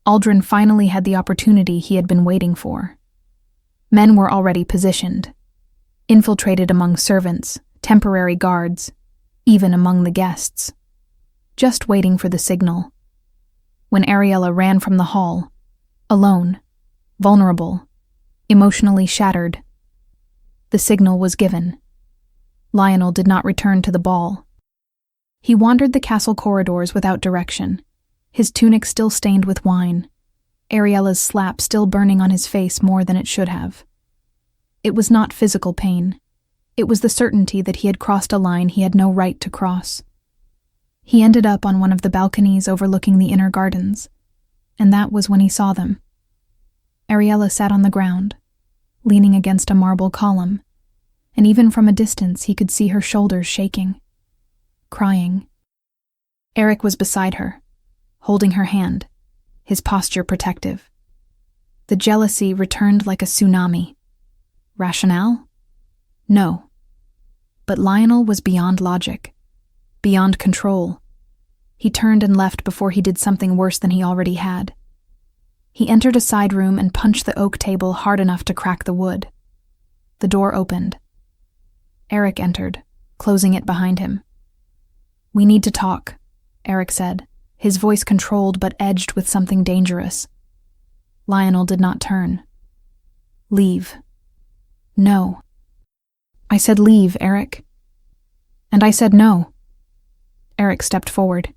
Aldrin finally had the opportunity he had been waiting for. Men were already positioned, infiltrated among servants, temporary guards, even among the guests, just waiting for the signal. When Ariella ran from the hall, alone, vulnerable, emotionally shattered, the signal was given. Lionel did not return to the ball. He wandered the castle corridors without direction, his tunic still stained with wine, Ariella's slap still burning on his face more than it should have. It was not physical pain. It was the certainty that he had crossed a line he had no right to cross. He ended up on one of the balconies overlooking the inner gardens, and that was when he saw them. Ariella sat on the ground, leaning against a marble column, and even from a distance he could see her shoulders shaking, crying. Eric was beside her, holding her hand, his posture protective. The jealousy returned like a tsunami. Rationale? No. But Lionel was beyond logic, beyond control. He turned and left before he did something worse than he already had. He entered a side room and punched the oak table hard enough to crack the wood. The door opened. Eric entered, closing it behind him. "We need to talk," Eric said, his voice controlled but edged with something dangerous. Lionel did not turn. "Leave." "No." "I said leave, Eric." "And I said no." Eric stepped forward.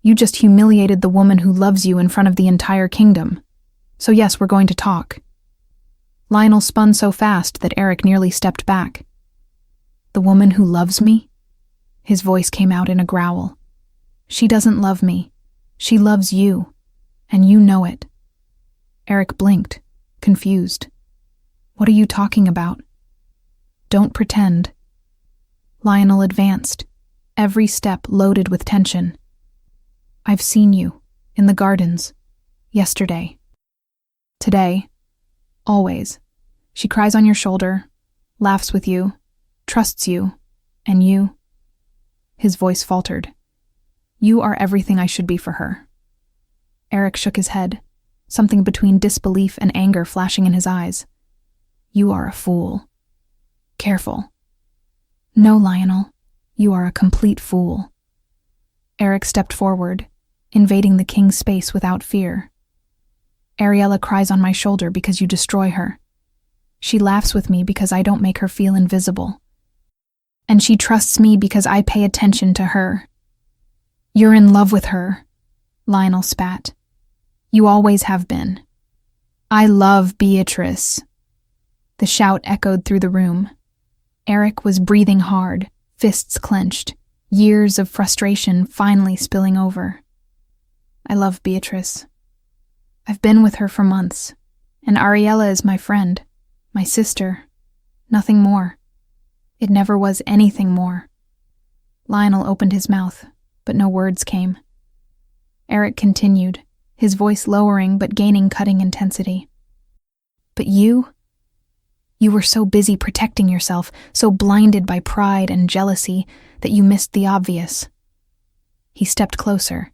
"You just humiliated the woman who loves you in front of the entire kingdom. So yes, we're going to talk." Lionel spun so fast that Eric nearly stepped back. "The woman who loves me?" His voice came out in a growl. "She doesn't love me. She loves you, and you know it." Eric blinked, confused. "What are you talking about?" "Don't pretend." Lionel advanced, every step loaded with tension. "I've seen you, in the gardens, yesterday. Today, always. She cries on your shoulder, laughs with you, trusts you, and you..." His voice faltered. "You are everything I should be for her." Eric shook his head, something between disbelief and anger flashing in his eyes. "You are a fool. Careful." "No, Lionel, you are a complete fool." Eric stepped forward, invading the king's space without fear. "Ariella cries on my shoulder because you destroy her. She laughs with me because I don't make her feel invisible. And she trusts me because I pay attention to her." You're in love with her, Lionel spat. You always have been. I love Beatrice. The shout echoed through the room. Eric was breathing hard, fists clenched, years of frustration finally spilling over. I love Beatrice. I've been with her for months, and Ariella is my friend, my sister. Nothing more. It never was anything more. Lionel opened his mouth, but no words came. Eric continued, his voice lowering but gaining cutting intensity. But you were so busy protecting yourself, so blinded by pride and jealousy that you missed the obvious. He stepped closer.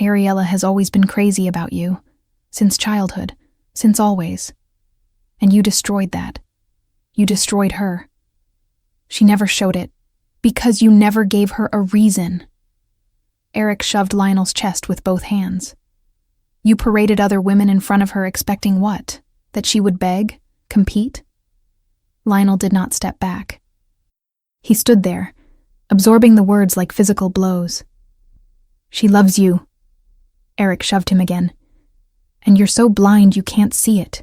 Ariella has always been crazy about you, since childhood, since always. And you destroyed that. You destroyed her. She never showed it, because you never gave her a reason. Eric shoved Lionel's chest with both hands. You paraded other women in front of her expecting what? That she would beg? Compete? Lionel did not step back. He stood there, absorbing the words like physical blows. She loves you. Eric shoved him again. And you're so blind you can't see it.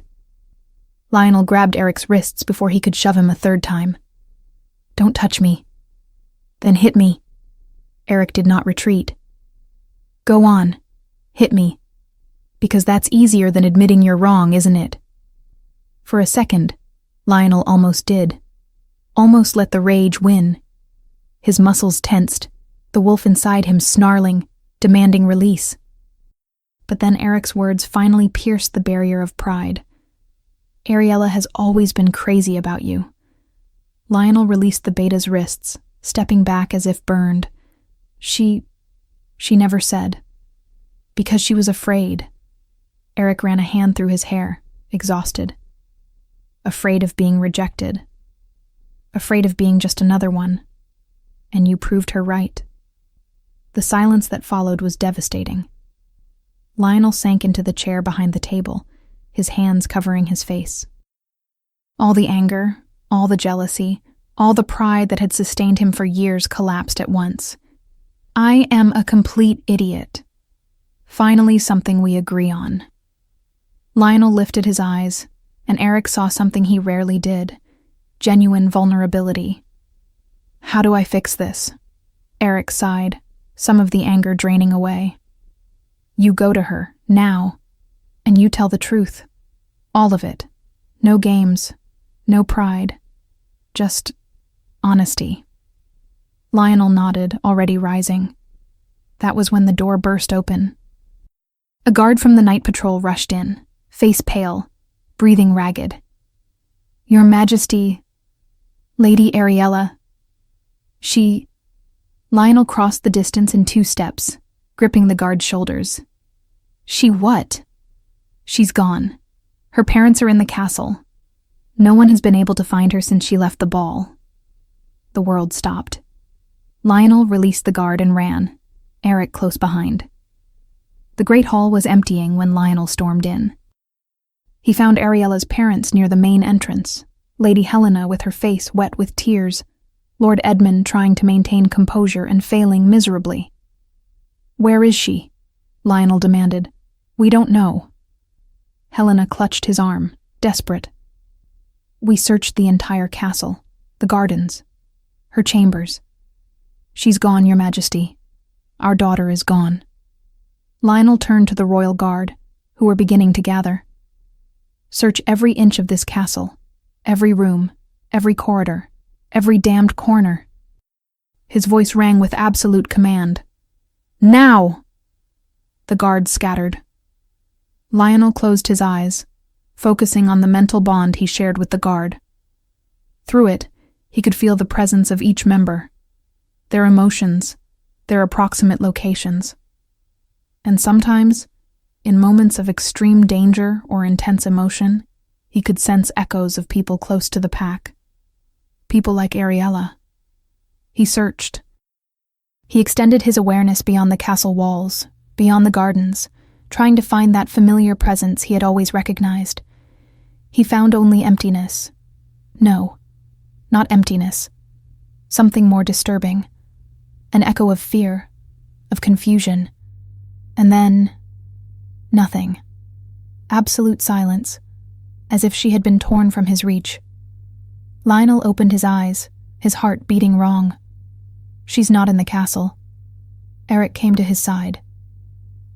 Lionel grabbed Eric's wrists before he could shove him a third time. Don't touch me. Then hit me. Eric did not retreat. Go on. Hit me. Because that's easier than admitting you're wrong, isn't it? For a second, Lionel almost did. Almost let the rage win. His muscles tensed, the wolf inside him snarling, demanding release. But then Eric's words finally pierced the barrier of pride. Ariella has always been crazy about you. Lionel released the beta's wrists, stepping back as if burned. She never said. Because she was afraid. Eric ran a hand through his hair, exhausted. Afraid of being rejected. Afraid of being just another one. And you proved her right. The silence that followed was devastating. Lionel sank into the chair behind the table, his hands covering his face. All the anger, all the jealousy, all the pride that had sustained him for years collapsed at once. I am a complete idiot. Finally, something we agree on. Lionel lifted his eyes, and Eric saw something he rarely did, genuine vulnerability. How do I fix this? Eric sighed, some of the anger draining away. You go to her, now, and you tell the truth. All of it. No games, no pride, just honesty. Lionel nodded, already rising. That was when the door burst open. A guard from the night patrol rushed in, face pale, breathing ragged. Your Majesty, Lady Ariella. Lionel crossed the distance in 2 steps, gripping the guard's shoulders. She what? She's gone. Her parents are in the castle. No one has been able to find her since she left the ball. The world stopped. Lionel released the guard and ran, Eric close behind. The great hall was emptying when Lionel stormed in. He found Ariella's parents near the main entrance, Lady Helena with her face wet with tears, Lord Edmund trying to maintain composure and failing miserably. Where is she? Lionel demanded. We don't know. Helena clutched his arm, desperate. We searched the entire castle, the gardens, her chambers. She's gone, Your Majesty. Our daughter is gone. Lionel turned to the royal guard, who were beginning to gather. Search every inch of this castle, every room, every corridor, every damned corner. His voice rang with absolute command. Now! The guards scattered. Lionel closed his eyes, focusing on the mental bond he shared with the guard. Through it, he could feel the presence of each member, their emotions, their approximate locations. And sometimes, in moments of extreme danger or intense emotion, he could sense echoes of people close to the pack. People like Ariella. He searched. He extended his awareness beyond the castle walls, beyond the gardens, trying to find that familiar presence he had always recognized. He found only emptiness. No, not emptiness. Something more disturbing. An echo of fear, of confusion, and then nothing. Absolute silence, as if she had been torn from his reach. Lionel opened his eyes, his heart beating wrong. She's not in the castle. Eric came to his side.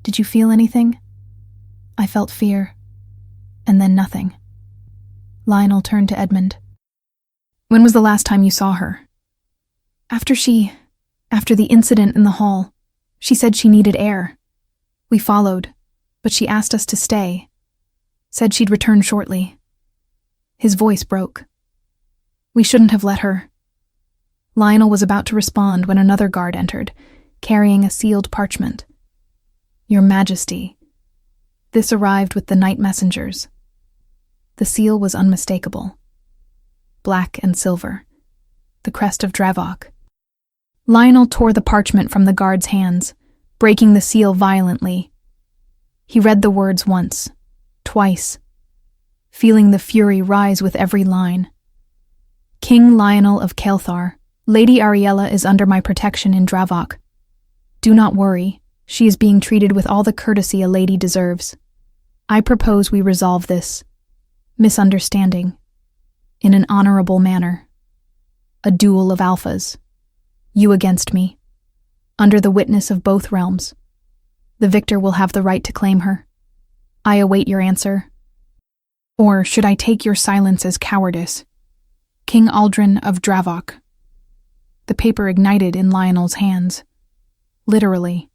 Did you feel anything? I felt fear, and then nothing. Lionel turned to Edmund. When was the last time you saw her? After the incident in the hall, she said she needed air. We followed, but she asked us to stay. Said she'd return shortly. His voice broke. We shouldn't have let her. Lionel was about to respond when another guard entered, carrying a sealed parchment. Your Majesty. This arrived with the night messengers. The seal was unmistakable. Black and silver. The crest of Dravok. Lionel tore the parchment from the guard's hands, breaking the seal violently. He read the words once, twice, feeling the fury rise with every line. King Lionel of Kael'thar, Lady Ariella is under my protection in Dravok. Do not worry, she is being treated with all the courtesy a lady deserves. I propose we resolve this misunderstanding in an honorable manner. A duel of alphas. You against me, under the witness of both realms. The victor will have the right to claim her. I await your answer. Or should I take your silence as cowardice? King Aldrin of Dravok. The paper ignited in Lionel's hands. Literally.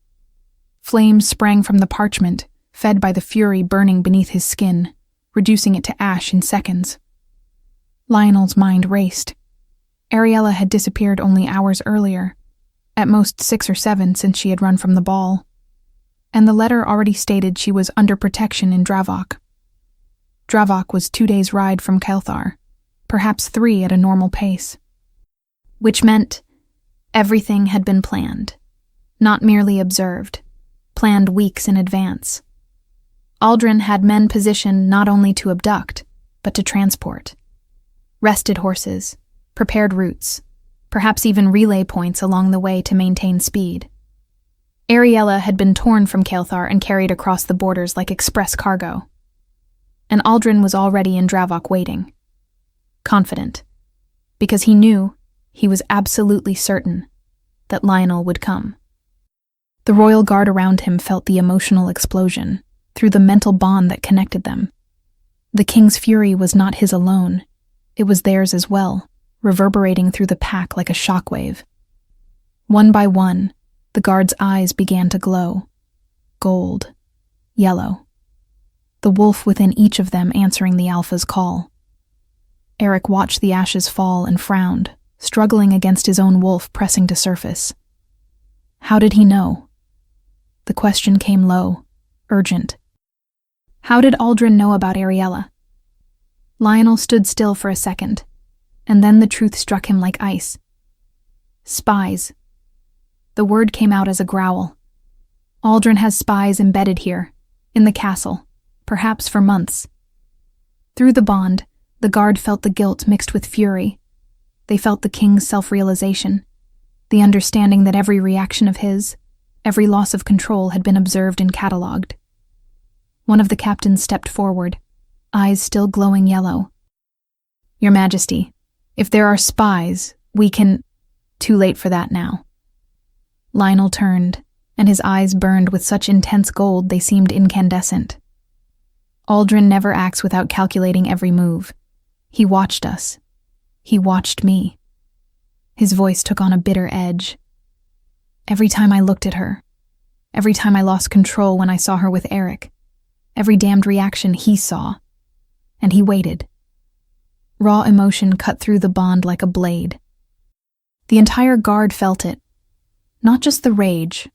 Flames sprang from the parchment, fed by the fury burning beneath his skin, reducing it to ash in seconds. Lionel's mind raced. Ariella had disappeared only hours earlier, at most 6 or 7 since she had run from the ball, and the letter already stated she was under protection in Dravok. Dravok was 2 days' ride from Kael'thar, perhaps 3 at a normal pace. Which meant everything had been planned, not merely observed, planned weeks in advance. Aldrin had men positioned not only to abduct, but to transport. Rested horses, prepared routes, perhaps even relay points along the way to maintain speed. Ariella had been torn from Kael'thar and carried across the borders like express cargo. And Aldrin was already in Dravok waiting. Confident, because he was absolutely certain that Lionel would come. The royal guard around him felt the emotional explosion through the mental bond that connected them. The king's fury was not his alone, it was theirs as well, reverberating through the pack like a shockwave. One by one, the guards' eyes began to glow. Gold. Yellow. The wolf within each of them answering the alpha's call. Eric watched the ashes fall and frowned, struggling against his own wolf pressing to surface. How did he know? The question came low, urgent. How did Aldrin know about Ariella? Lionel stood still for a second, and then the truth struck him like ice. Spies. The word came out as a growl. Aldrin has spies embedded here, in the castle, perhaps for months. Through the bond, the guard felt the guilt mixed with fury. They felt the king's self-realization, the understanding that every reaction of his, every loss of control had been observed and catalogued. One of the captains stepped forward, eyes still glowing yellow. Your Majesty, if there are spies, we can— Too late for that now. Lionel turned, and his eyes burned with such intense gold they seemed incandescent. Aldrin never acts without calculating every move. He watched us. He watched me. His voice took on a bitter edge. Every time I looked at her, every time I lost control when I saw her with Eric, every damned reaction he saw, and he waited. Raw emotion cut through the bond like a blade. The entire guard felt it. Not just the rage,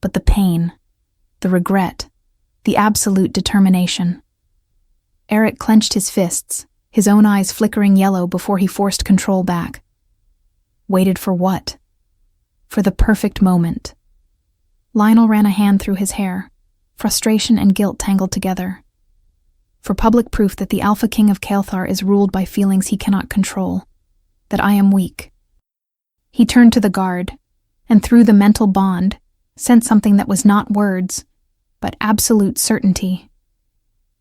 but the pain, the regret, the absolute determination. Eric clenched his fists, his own eyes flickering yellow before he forced control back. Waited for what? For the perfect moment. Lionel ran a hand through his hair, frustration and guilt tangled together. For public proof that the Alpha King of Kael'thar is ruled by feelings he cannot control, that I am weak. He turned to the guard, and through the mental bond, sent something that was not words, but absolute certainty.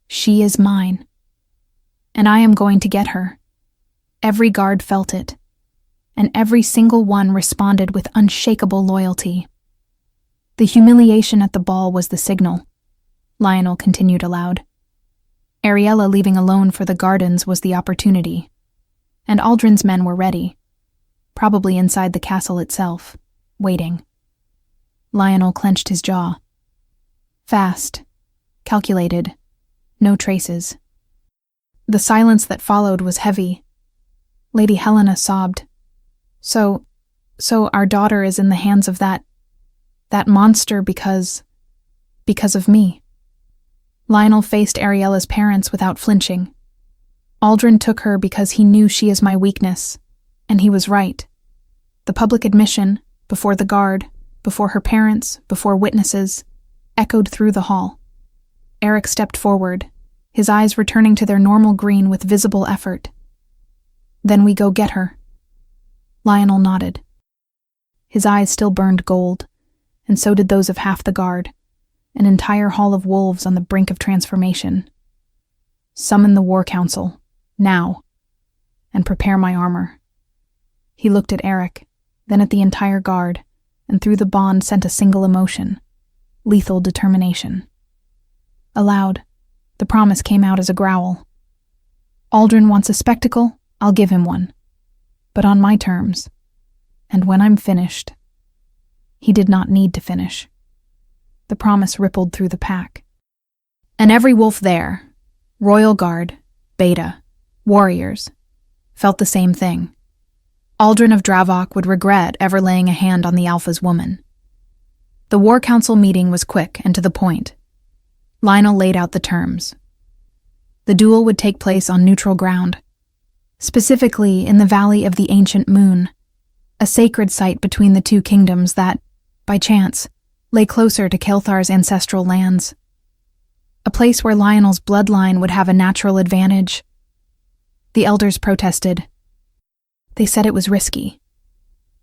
She is mine. And I am going to get her. Every guard felt it, and every single one responded with unshakable loyalty. The humiliation at the ball was the signal, Lionel continued aloud. Ariella leaving alone for the gardens was the opportunity, and Aldrin's men were ready, probably inside the castle itself, waiting. Lionel clenched his jaw. Fast, calculated, no traces. The silence that followed was heavy. Lady Helena sobbed. So our daughter is in the hands of that monster because of me. Lionel faced Ariella's parents without flinching. Aldrin took her because he knew she is my weakness, and he was right. The public admission, before the guard, before her parents, before witnesses, echoed through the hall. Eric stepped forward, his eyes returning to their normal green with visible effort. Then we go get her. Lionel nodded. His eyes still burned gold, and so did those of half the guard, an entire hall of wolves on the brink of transformation. Summon the War Council, now, and prepare my armor. He looked at Eric, then at the entire guard, and through the bond sent a single emotion, lethal determination. Aloud, the promise came out as a growl. Aldrin wants a spectacle, I'll give him one. But on my terms, and when I'm finished. He did not need to finish. The promise rippled through the pack. And every wolf there, Royal Guard, Beta, warriors, felt the same thing. Aldrin of Dravok would regret ever laying a hand on the Alpha's woman. The War Council meeting was quick and to the point. Lionel laid out the terms. The duel would take place on neutral ground, specifically in the Valley of the Ancient Moon, a sacred site between the two kingdoms that, by chance, lay closer to Kelthar's ancestral lands. A place where Lionel's bloodline would have a natural advantage. The elders protested. They said it was risky,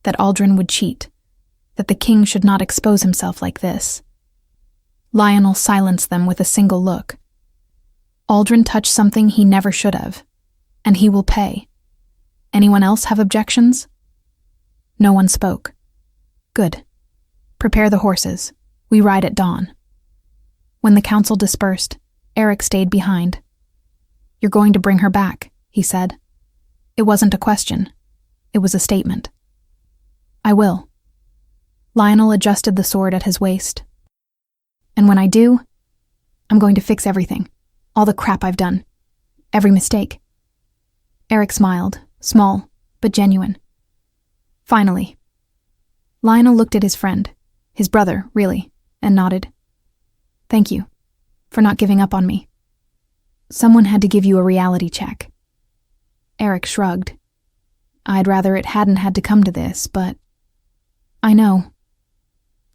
that Aldrin would cheat, that the king should not expose himself like this. Lionel silenced them with a single look. Aldrin touched something he never should have, and he will pay. Anyone else have objections? No one spoke. Good. Prepare the horses. We ride at dawn. When the council dispersed, Eric stayed behind. You're going to bring her back, he said. It wasn't a question. It was a statement. I will. Lionel adjusted the sword at his waist. And when I do, I'm going to fix everything. All the crap I've done. Every mistake. Eric smiled, small, but genuine. Finally. Lionel looked at his friend, his brother, really, and nodded. Thank you, for not giving up on me. Someone had to give you a reality check. Eric shrugged. I'd rather it hadn't had to come to this, but... I know.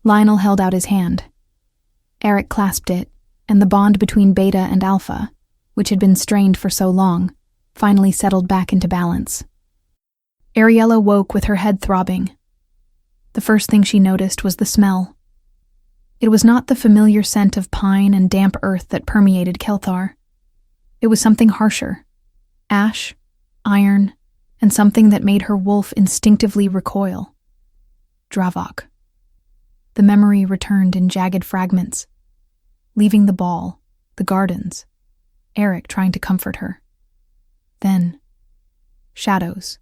Lionel held out his hand. Eric clasped it, and the bond between Beta and Alpha, which had been strained for so long, finally settled back into balance. Ariella woke with her head throbbing. The first thing she noticed was the smell. It was not the familiar scent of pine and damp earth that permeated Kelthar. It was something harsher. Ash, iron, and something that made her wolf instinctively recoil. Dravok. The memory returned in jagged fragments, leaving the ball, the gardens, Eric trying to comfort her. Then, shadows.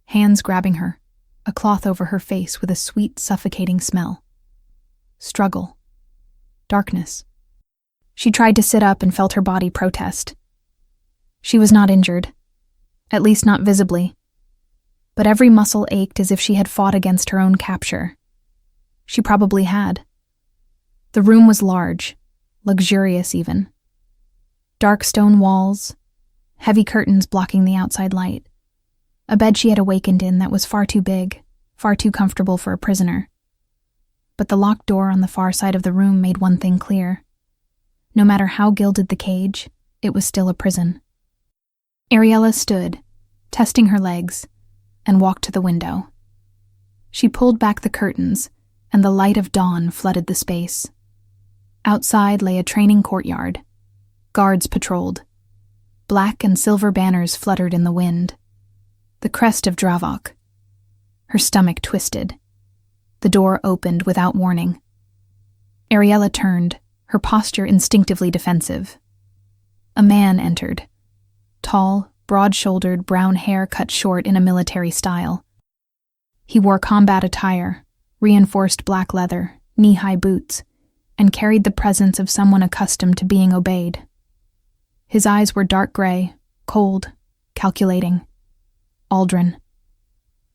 Hands grabbing her, a cloth over her face with a sweet, suffocating smell. Struggle. Darkness. She tried to sit up and felt her body protest. She was not injured, at least not visibly, but every muscle ached as if she had fought against her own capture. She probably had. The room was large, luxurious even. Dark stone walls, heavy curtains blocking the outside light. A bed she had awakened in that was far too big, far too comfortable for a prisoner. But the locked door on the far side of the room made one thing clear. No matter how gilded the cage, it was still a prison. Ariella stood, testing her legs, and walked to the window. She pulled back the curtains, and the light of dawn flooded the space. Outside lay a training courtyard. Guards patrolled. Black and silver banners fluttered in the wind. The crest of Dravok. Her stomach twisted. The door opened without warning. Ariella turned, her posture instinctively defensive. A man entered. Tall, broad-shouldered, brown hair cut short in a military style. He wore combat attire, reinforced black leather, knee-high boots, and carried the presence of someone accustomed to being obeyed. His eyes were dark gray, cold, calculating. Aldrin.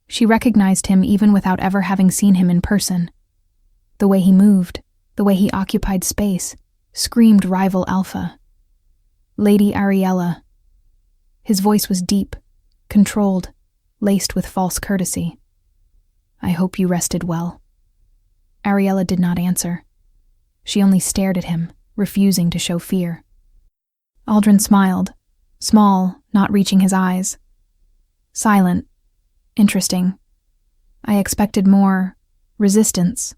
She recognized him even without ever having seen him in person. The way he moved, the way he occupied space, screamed rival alpha. Lady Ariella. His voice was deep, controlled, laced with false courtesy. I hope you rested well. Ariella did not answer. She only stared at him, refusing to show fear. Aldrin smiled, small, not reaching his eyes. Silent. Interesting. I expected more resistance.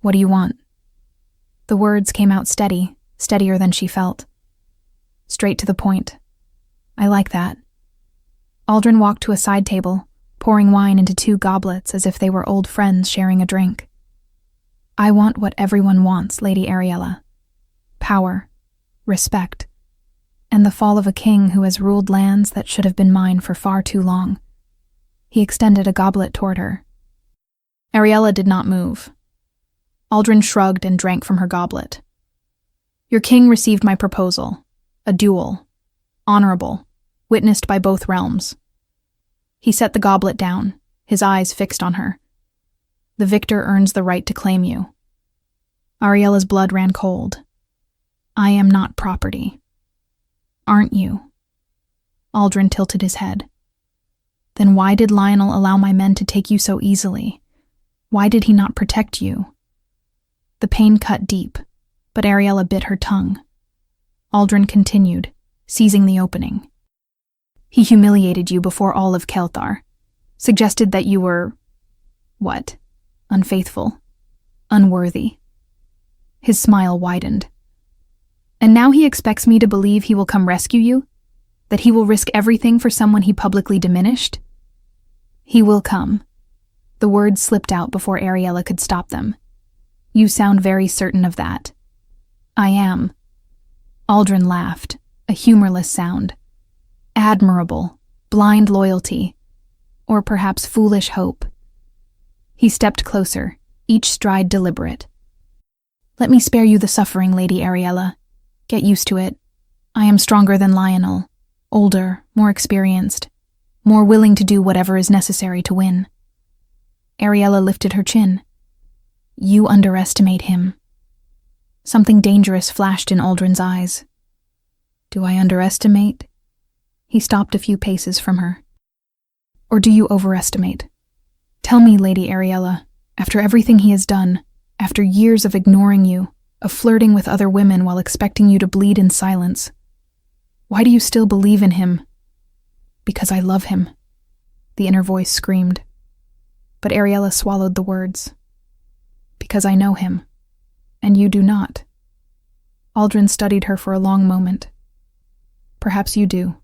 What do you want? The words came out steady, steadier than she felt. Straight to the point. I like that. Aldrin walked to a side table, pouring wine into 2 goblets as if they were old friends sharing a drink. I want what everyone wants, Lady Ariella. Power, respect, and the fall of a king who has ruled lands that should have been mine for far too long. He extended a goblet toward her. Ariella did not move. Aldrin shrugged and drank from her goblet. Your king received my proposal, a duel, honorable, witnessed by both realms. He set the goblet down, his eyes fixed on her. The victor earns the right to claim you. Ariella's blood ran cold. I am not property. Aren't you? Aldrin tilted his head. Then why did Lionel allow my men to take you so easily? Why did he not protect you? The pain cut deep, but Ariella bit her tongue. Aldrin continued, seizing the opening. He humiliated you before all of Kelthar, suggested that you were, what? Unfaithful, unworthy. His smile widened. And now he expects me to believe he will come rescue you? That he will risk everything for someone he publicly diminished? He will come. The words slipped out before Ariella could stop them. You sound very certain of that. I am. Aldrin laughed, a humorless sound. Admirable, blind loyalty, or perhaps foolish hope. He stepped closer, each stride deliberate. Let me spare you the suffering, Lady Ariella. Get used to it. I am stronger than Lionel, older, more experienced, more willing to do whatever is necessary to win. Ariella lifted her chin. You underestimate him. Something dangerous flashed in Aldrin's eyes. Do I underestimate? He stopped a few paces from her. Or do you overestimate? Tell me, Lady Ariella, after everything he has done, after years of ignoring you, of flirting with other women while expecting you to bleed in silence, why do you still believe in him? Because I love him, the inner voice screamed. But Ariella swallowed the words. Because I know him, and you do not. Aldrin studied her for a long moment. Perhaps you do.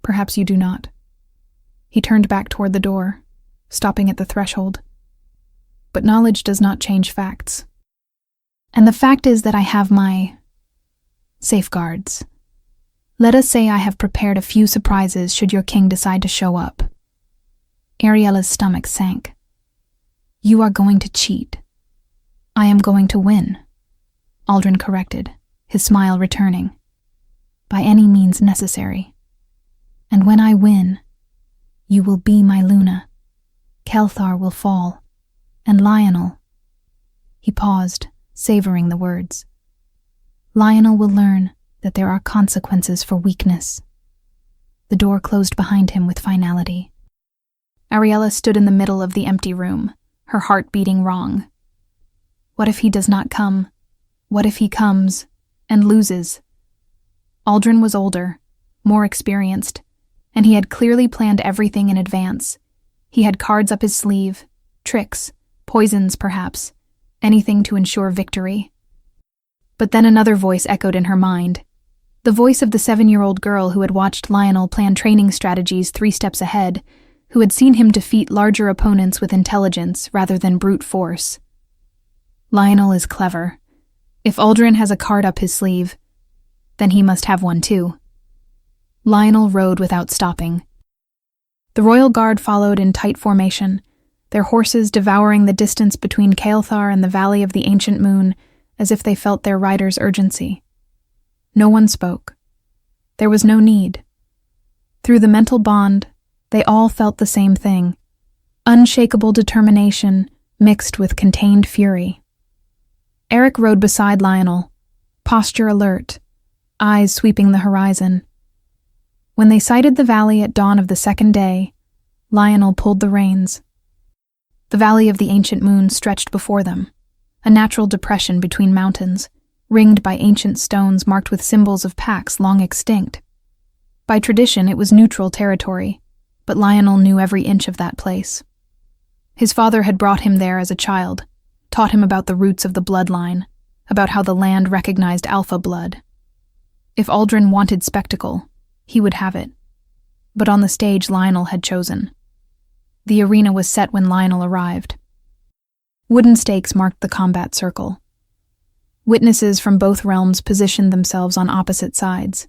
Perhaps you do not. He turned back toward the door, stopping at the threshold. But knowledge does not change facts. And the fact is that I have my safeguards. Let us say I have prepared a few surprises should your king decide to show up. Ariella's stomach sank. You are going to cheat. I am going to win, Aldrin corrected, his smile returning. By any means necessary. And when I win, you will be my Luna. Kelthar will fall, and Lionel. He paused, savoring the words. Lionel will learn that there are consequences for weakness. The door closed behind him with finality. Ariella stood in the middle of the empty room, her heart beating wrong. What if he does not come? What if he comes and loses? Aldrin was older, more experienced, and he had clearly planned everything in advance. He had cards up his sleeve, tricks, Poisons, perhaps. Anything to ensure victory. But then another voice echoed in her mind. The voice of the 7-year-old girl who had watched Lionel plan training strategies 3 steps ahead, who had seen him defeat larger opponents with intelligence rather than brute force. Lionel is clever. If Aldrin has a card up his sleeve, then he must have one too. Lionel rode without stopping. The royal guard followed in tight formation, their horses devouring the distance between Kael'thar and the Valley of the Ancient Moon as if they felt their rider's urgency. No one spoke. There was no need. Through the mental bond, they all felt the same thing, unshakable determination mixed with contained fury. Eric rode beside Lionel, posture alert, eyes sweeping the horizon. When they sighted the valley at dawn of the second day, Lionel pulled the reins. The Valley of the Ancient Moon stretched before them, a natural depression between mountains, ringed by ancient stones marked with symbols of packs long extinct. By tradition, it was neutral territory, but Lionel knew every inch of that place. His father had brought him there as a child, taught him about the roots of the bloodline, about how the land recognized alpha blood. If Aldrin wanted spectacle, he would have it. But on the stage Lionel had chosen. The arena was set when Lionel arrived. Wooden stakes marked the combat circle. Witnesses from both realms positioned themselves on opposite sides.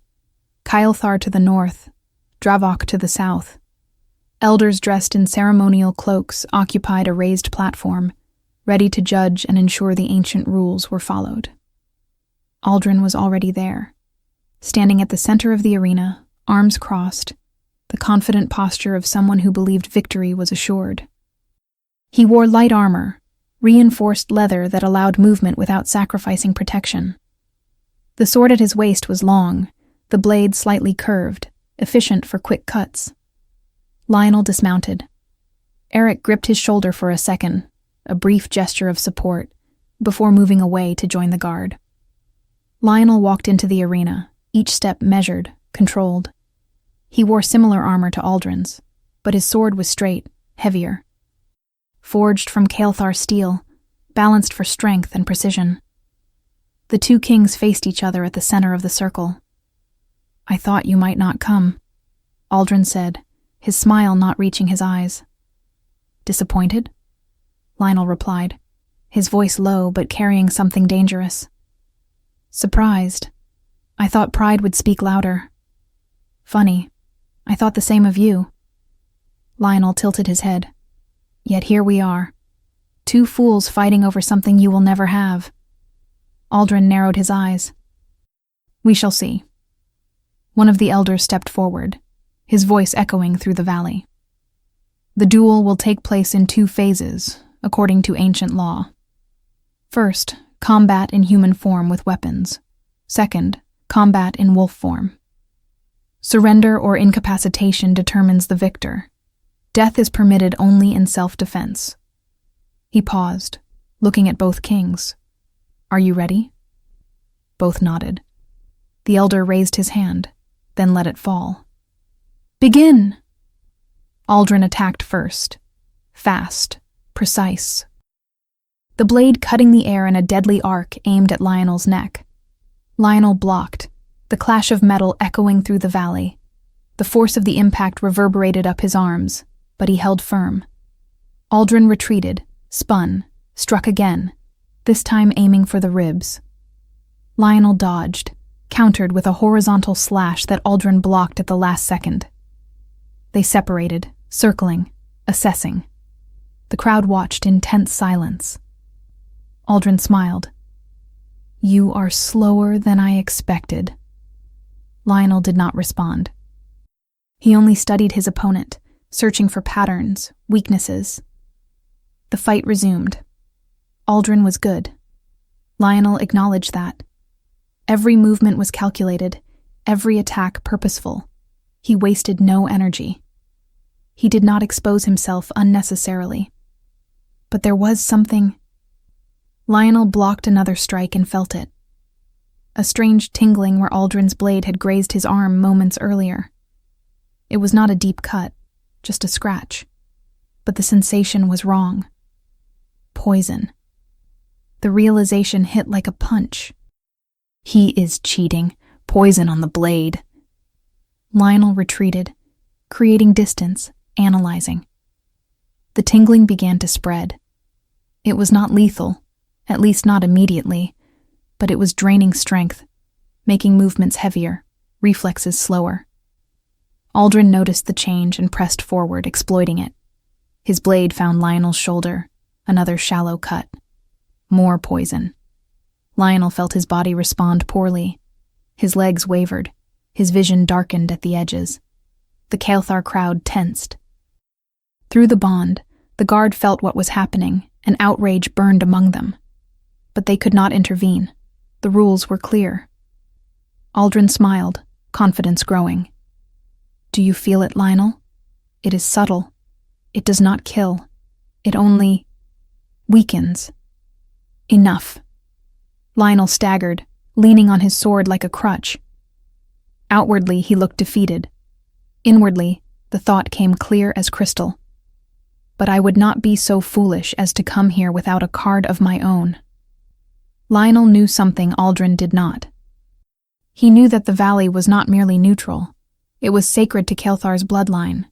Kael'thar to the north, Dravok to the south. Elders dressed in ceremonial cloaks occupied a raised platform, ready to judge and ensure the ancient rules were followed. Aldrin was already there, standing at the center of the arena, arms crossed, the confident posture of someone who believed victory was assured. He wore light armor, reinforced leather that allowed movement without sacrificing protection. The sword at his waist was long, the blade slightly curved, efficient for quick cuts. Lionel dismounted. Eric gripped his shoulder for a second, a brief gesture of support, before moving away to join the guard. Lionel walked into the arena, each step measured, controlled. He wore similar armor to Aldrin's, but his sword was straight, heavier. Forged from Kael'thar steel, balanced for strength and precision. The 2 kings faced each other at the center of the circle. "I thought you might not come," Aldrin said, his smile not reaching his eyes. "Disappointed?" Lionel replied, his voice low but carrying something dangerous. "Surprised. I thought pride would speak louder." "Funny. I thought the same of you." Lionel tilted his head. "Yet here we are. 2 fools fighting over something you will never have." Aldrin narrowed his eyes. "We shall see." One of the elders stepped forward, his voice echoing through the valley. "The duel will take place in 2 phases, according to ancient law. First, combat in human form with weapons. Second, combat in wolf form. Surrender or incapacitation determines the victor. Death is permitted only in self-defense." He paused, looking at both kings. "Are you ready?" Both nodded. The elder raised his hand, then let it fall. "Begin!" Aldrin attacked first. Fast, precise. The blade cutting the air in a deadly arc aimed at Lionel's neck. Lionel blocked, the clash of metal echoing through the valley. The force of the impact reverberated up his arms, but he held firm. Aldrin retreated, spun, struck again, this time aiming for the ribs. Lionel dodged, countered with a horizontal slash that Aldrin blocked at the last second. They separated, circling, assessing. The crowd watched in tense silence. Aldrin smiled. "You are slower than I expected." Lionel did not respond. He only studied his opponent, searching for patterns, weaknesses. The fight resumed. Aldrin was good. Lionel acknowledged that. Every movement was calculated, every attack purposeful. He wasted no energy. He did not expose himself unnecessarily. But there was something. Lionel blocked another strike and felt it. A strange tingling where Aldrin's blade had grazed his arm moments earlier. It was not a deep cut, just a scratch. But the sensation was wrong. poison. The realization hit like a punch. He is cheating. Poison on the blade. Lionel retreated, creating distance, analyzing. The tingling began to spread. It was not lethal, at least not immediately, but it was draining strength, making movements heavier, reflexes slower. Aldrin noticed the change and pressed forward, exploiting it. His blade found Lionel's shoulder, another shallow cut. More poison. Lionel felt his body respond poorly. His legs wavered, his vision darkened at the edges. The Kael'thar crowd tensed. Through the bond, the guard felt what was happening, and outrage burned among them. But they could not intervene. The rules were clear. Aldrin smiled, confidence growing. Do you feel it, Lionel? It is subtle. It does not kill. It only weakens. Enough. Lionel staggered, leaning on his sword like a crutch. Outwardly, he looked defeated. Inwardly, the thought came clear as crystal. But I would not be so foolish as to come here without a card of my own. Lionel knew something Aldrin did not. He knew that the valley was not merely neutral. It was sacred to Kael'thar's bloodline.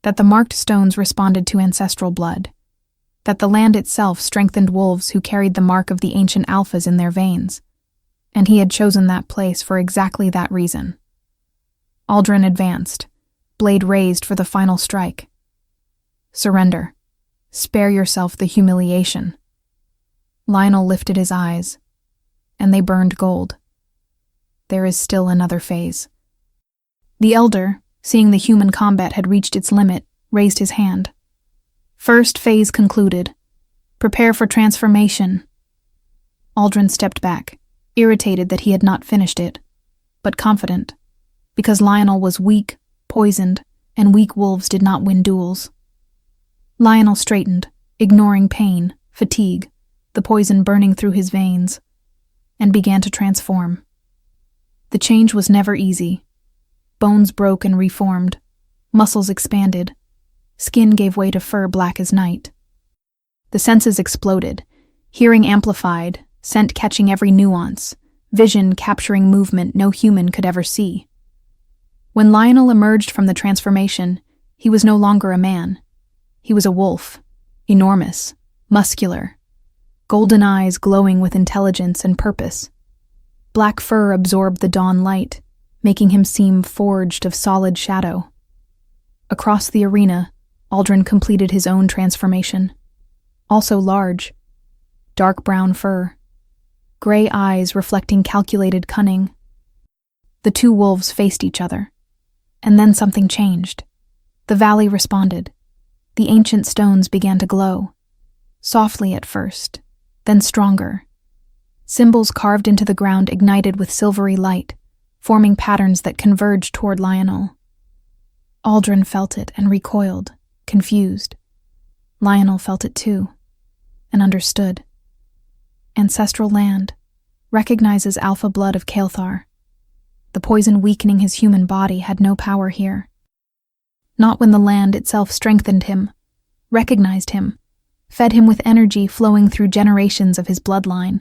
That the marked stones responded to ancestral blood. That the land itself strengthened wolves who carried the mark of the ancient alphas in their veins. And he had chosen that place for exactly that reason. Aldrin advanced, blade raised for the final strike. Surrender. Spare yourself the humiliation. Lionel lifted his eyes, and they burned gold. There is still another phase. The elder, seeing the human combat had reached its limit, raised his hand. First phase concluded. Prepare for transformation. Aldrin stepped back, irritated that he had not finished it, but confident, because Lionel was weak, poisoned, and weak wolves did not win duels. Lionel straightened, ignoring pain, fatigue, the poison burning through his veins, and began to transform. The change was never easy. Bones broke and reformed, muscles expanded, skin gave way to fur black as night. The senses exploded, hearing amplified, scent catching every nuance, vision capturing movement no human could ever see. When Lionel emerged from the transformation, he was no longer a man. He was a wolf, enormous, muscular, golden eyes glowing with intelligence and purpose. Black fur absorbed the dawn light, making him seem forged of solid shadow. Across the arena, Aldrin completed his own transformation. Also large, dark brown fur, gray eyes reflecting calculated cunning. The two wolves faced each other, and then something changed. The valley responded. The ancient stones began to glow, softly at first, then stronger. Symbols carved into the ground ignited with silvery light, forming patterns that converged toward Lionel. Aldrin felt it and recoiled, confused. Lionel felt it too, and understood. Ancestral land recognizes alpha blood of Kael'thar. The poison weakening his human body had no power here. Not when the land itself strengthened him, recognized him, fed him with energy flowing through generations of his bloodline.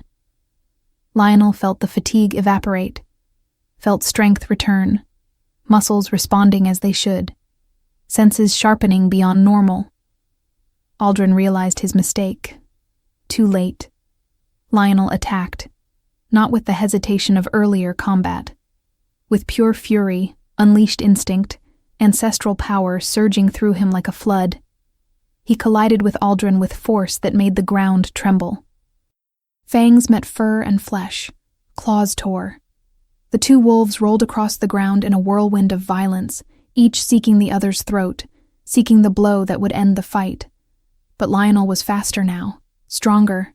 Lionel felt the fatigue evaporate, felt strength return, muscles responding as they should, senses sharpening beyond normal. Aldrin realized his mistake. Too late. Lionel attacked, not with the hesitation of earlier combat. With pure fury, unleashed instinct, ancestral power surging through him like a flood, he collided with Aldrin with force that made the ground tremble. Fangs met fur and flesh, claws tore. The two wolves rolled across the ground in a whirlwind of violence, each seeking the other's throat, seeking the blow that would end the fight. But Lionel was faster now, stronger,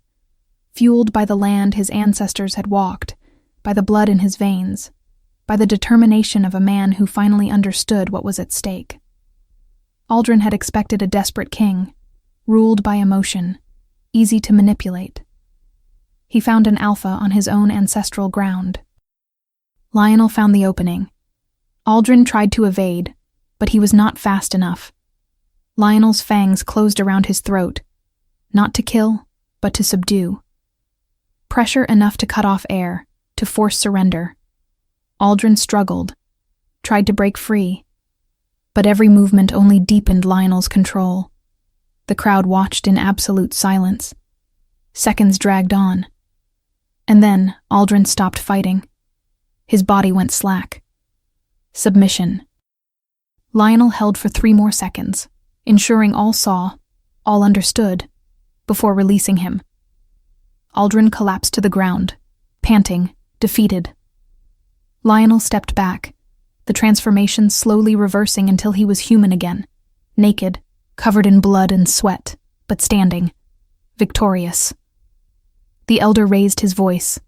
fueled by the land his ancestors had walked, by the blood in his veins, by the determination of a man who finally understood what was at stake. Aldrin had expected a desperate king, ruled by emotion, easy to manipulate. He found an alpha on his own ancestral ground. Lionel found the opening. Aldrin tried to evade, but he was not fast enough. Lionel's fangs closed around his throat, not to kill, but to subdue. Pressure enough to cut off air, to force surrender. Aldrin struggled, tried to break free, but every movement only deepened Lionel's control. The crowd watched in absolute silence. Seconds dragged on. And then Aldrin stopped fighting. His body went slack. Submission. Lionel held for 3 more seconds, ensuring all saw, all understood, before releasing him. Aldrin collapsed to the ground, panting, defeated. Lionel stepped back, the transformation slowly reversing until he was human again, naked, covered in blood and sweat, but standing, victorious. The elder raised his voice.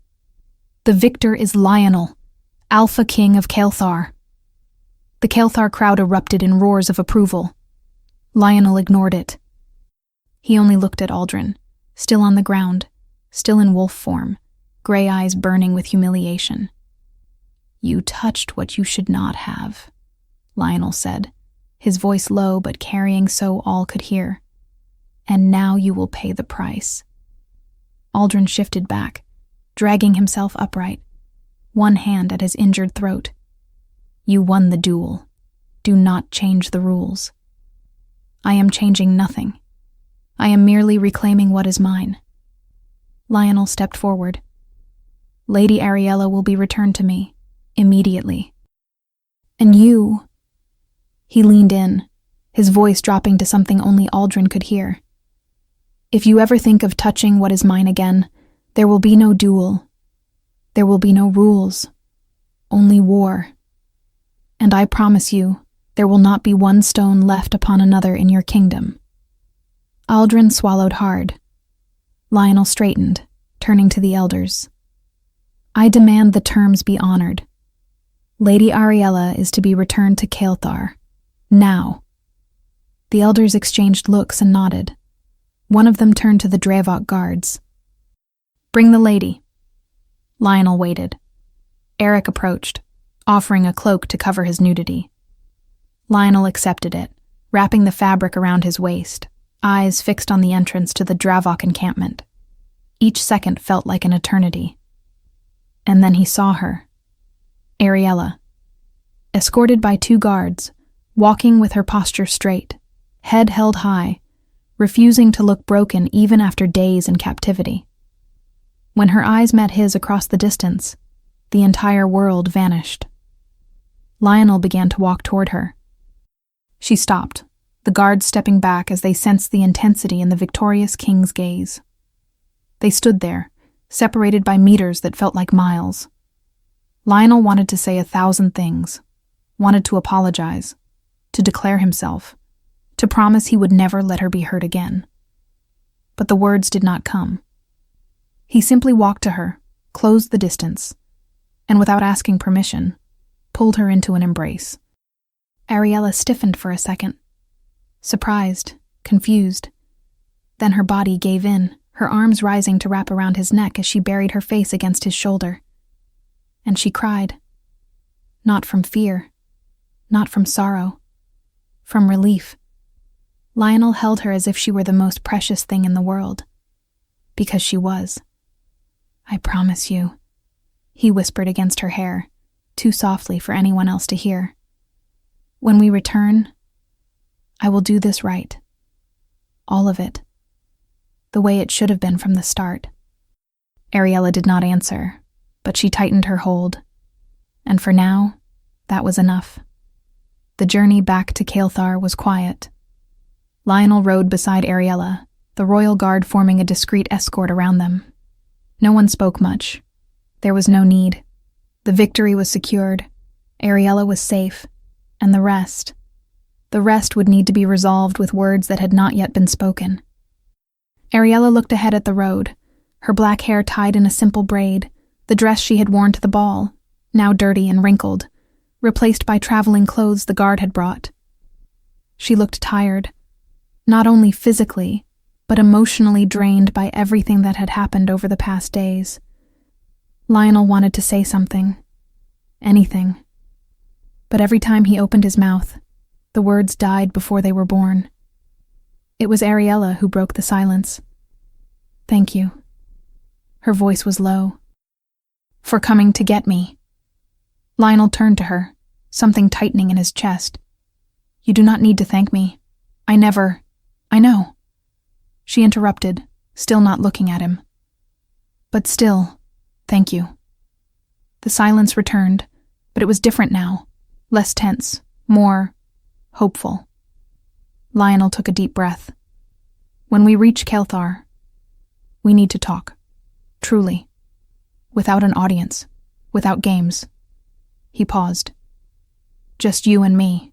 "The victor is Lionel, Alpha King of Kael'thar." The Kael'thar crowd erupted in roars of approval. Lionel ignored it. He only looked at Aldrin, still on the ground, still in wolf form, gray eyes burning with humiliation. "You touched what you should not have," Lionel said, his voice low but carrying so all could hear. "And now you will pay the price." Aldrin shifted back, dragging himself upright, one hand at his injured throat. "You won the duel. Do not change the rules." "I am changing nothing. I am merely reclaiming what is mine." Lionel stepped forward. "Lady Ariella will be returned to me, immediately. And you—" He leaned in, his voice dropping to something only Aldrin could hear. "If you ever think of touching what is mine again, there will be no duel. There will be no rules. Only war. And I promise you, there will not be one stone left upon another in your kingdom." Aldrin swallowed hard. Lionel straightened, turning to the elders. "I demand the terms be honored. Lady Ariella is to be returned to Kael'thar. Now." The elders exchanged looks and nodded. One of them turned to the Dravok guards. "Bring the lady." Lionel waited. Eric approached, offering a cloak to cover his nudity. Lionel accepted it, wrapping the fabric around his waist, eyes fixed on the entrance to the Dravok encampment. Each second felt like an eternity. And then he saw her. Ariella, escorted by 2 guards, walking with her posture straight, head held high, refusing to look broken even after days in captivity. When her eyes met his across the distance, the entire world vanished. Lionel began to walk toward her. She stopped, the guards stepping back as they sensed the intensity in the victorious king's gaze. They stood there, separated by meters that felt like miles. Lionel wanted to say 1,000 things, wanted to apologize, to declare himself, to promise he would never let her be hurt again. But the words did not come. He simply walked to her, closed the distance, and without asking permission, pulled her into an embrace. Ariella stiffened for a second, surprised, confused. Then her body gave in, her arms rising to wrap around his neck as she buried her face against his shoulder. And she cried. Not from fear, not from sorrow, from relief. Lionel held her as if she were the most precious thing in the world. Because she was. "I promise you," he whispered against her hair, too softly for anyone else to hear. "When we return, I will do this right. All of it. The way it should have been from the start." Ariella did not answer, but she tightened her hold. And for now, that was enough. The journey back to Kael'thar was quiet. Lionel rode beside Ariella, the royal guard forming a discreet escort around them. No one spoke much. There was no need. The victory was secured. Ariella was safe. And the rest would need to be resolved with words that had not yet been spoken. Ariella looked ahead at the road, her black hair tied in a simple braid, the dress she had worn to the ball, now dirty and wrinkled, replaced by traveling clothes the guard had brought. She looked tired, not only physically, but emotionally drained by everything that had happened over the past days. Lionel wanted to say something, anything. But every time he opened his mouth, the words died before they were born. It was Ariella who broke the silence. Thank you. Her voice was low. For coming to get me. Lionel turned to her, something tightening in his chest. You do not need to thank me. I know. She interrupted, still not looking at him. But still, thank you. The silence returned, but it was different now, less tense, more hopeful. Lionel took a deep breath. When we reach Kelthar, we need to talk. Truly. Without an audience. Without games. He paused. Just you and me.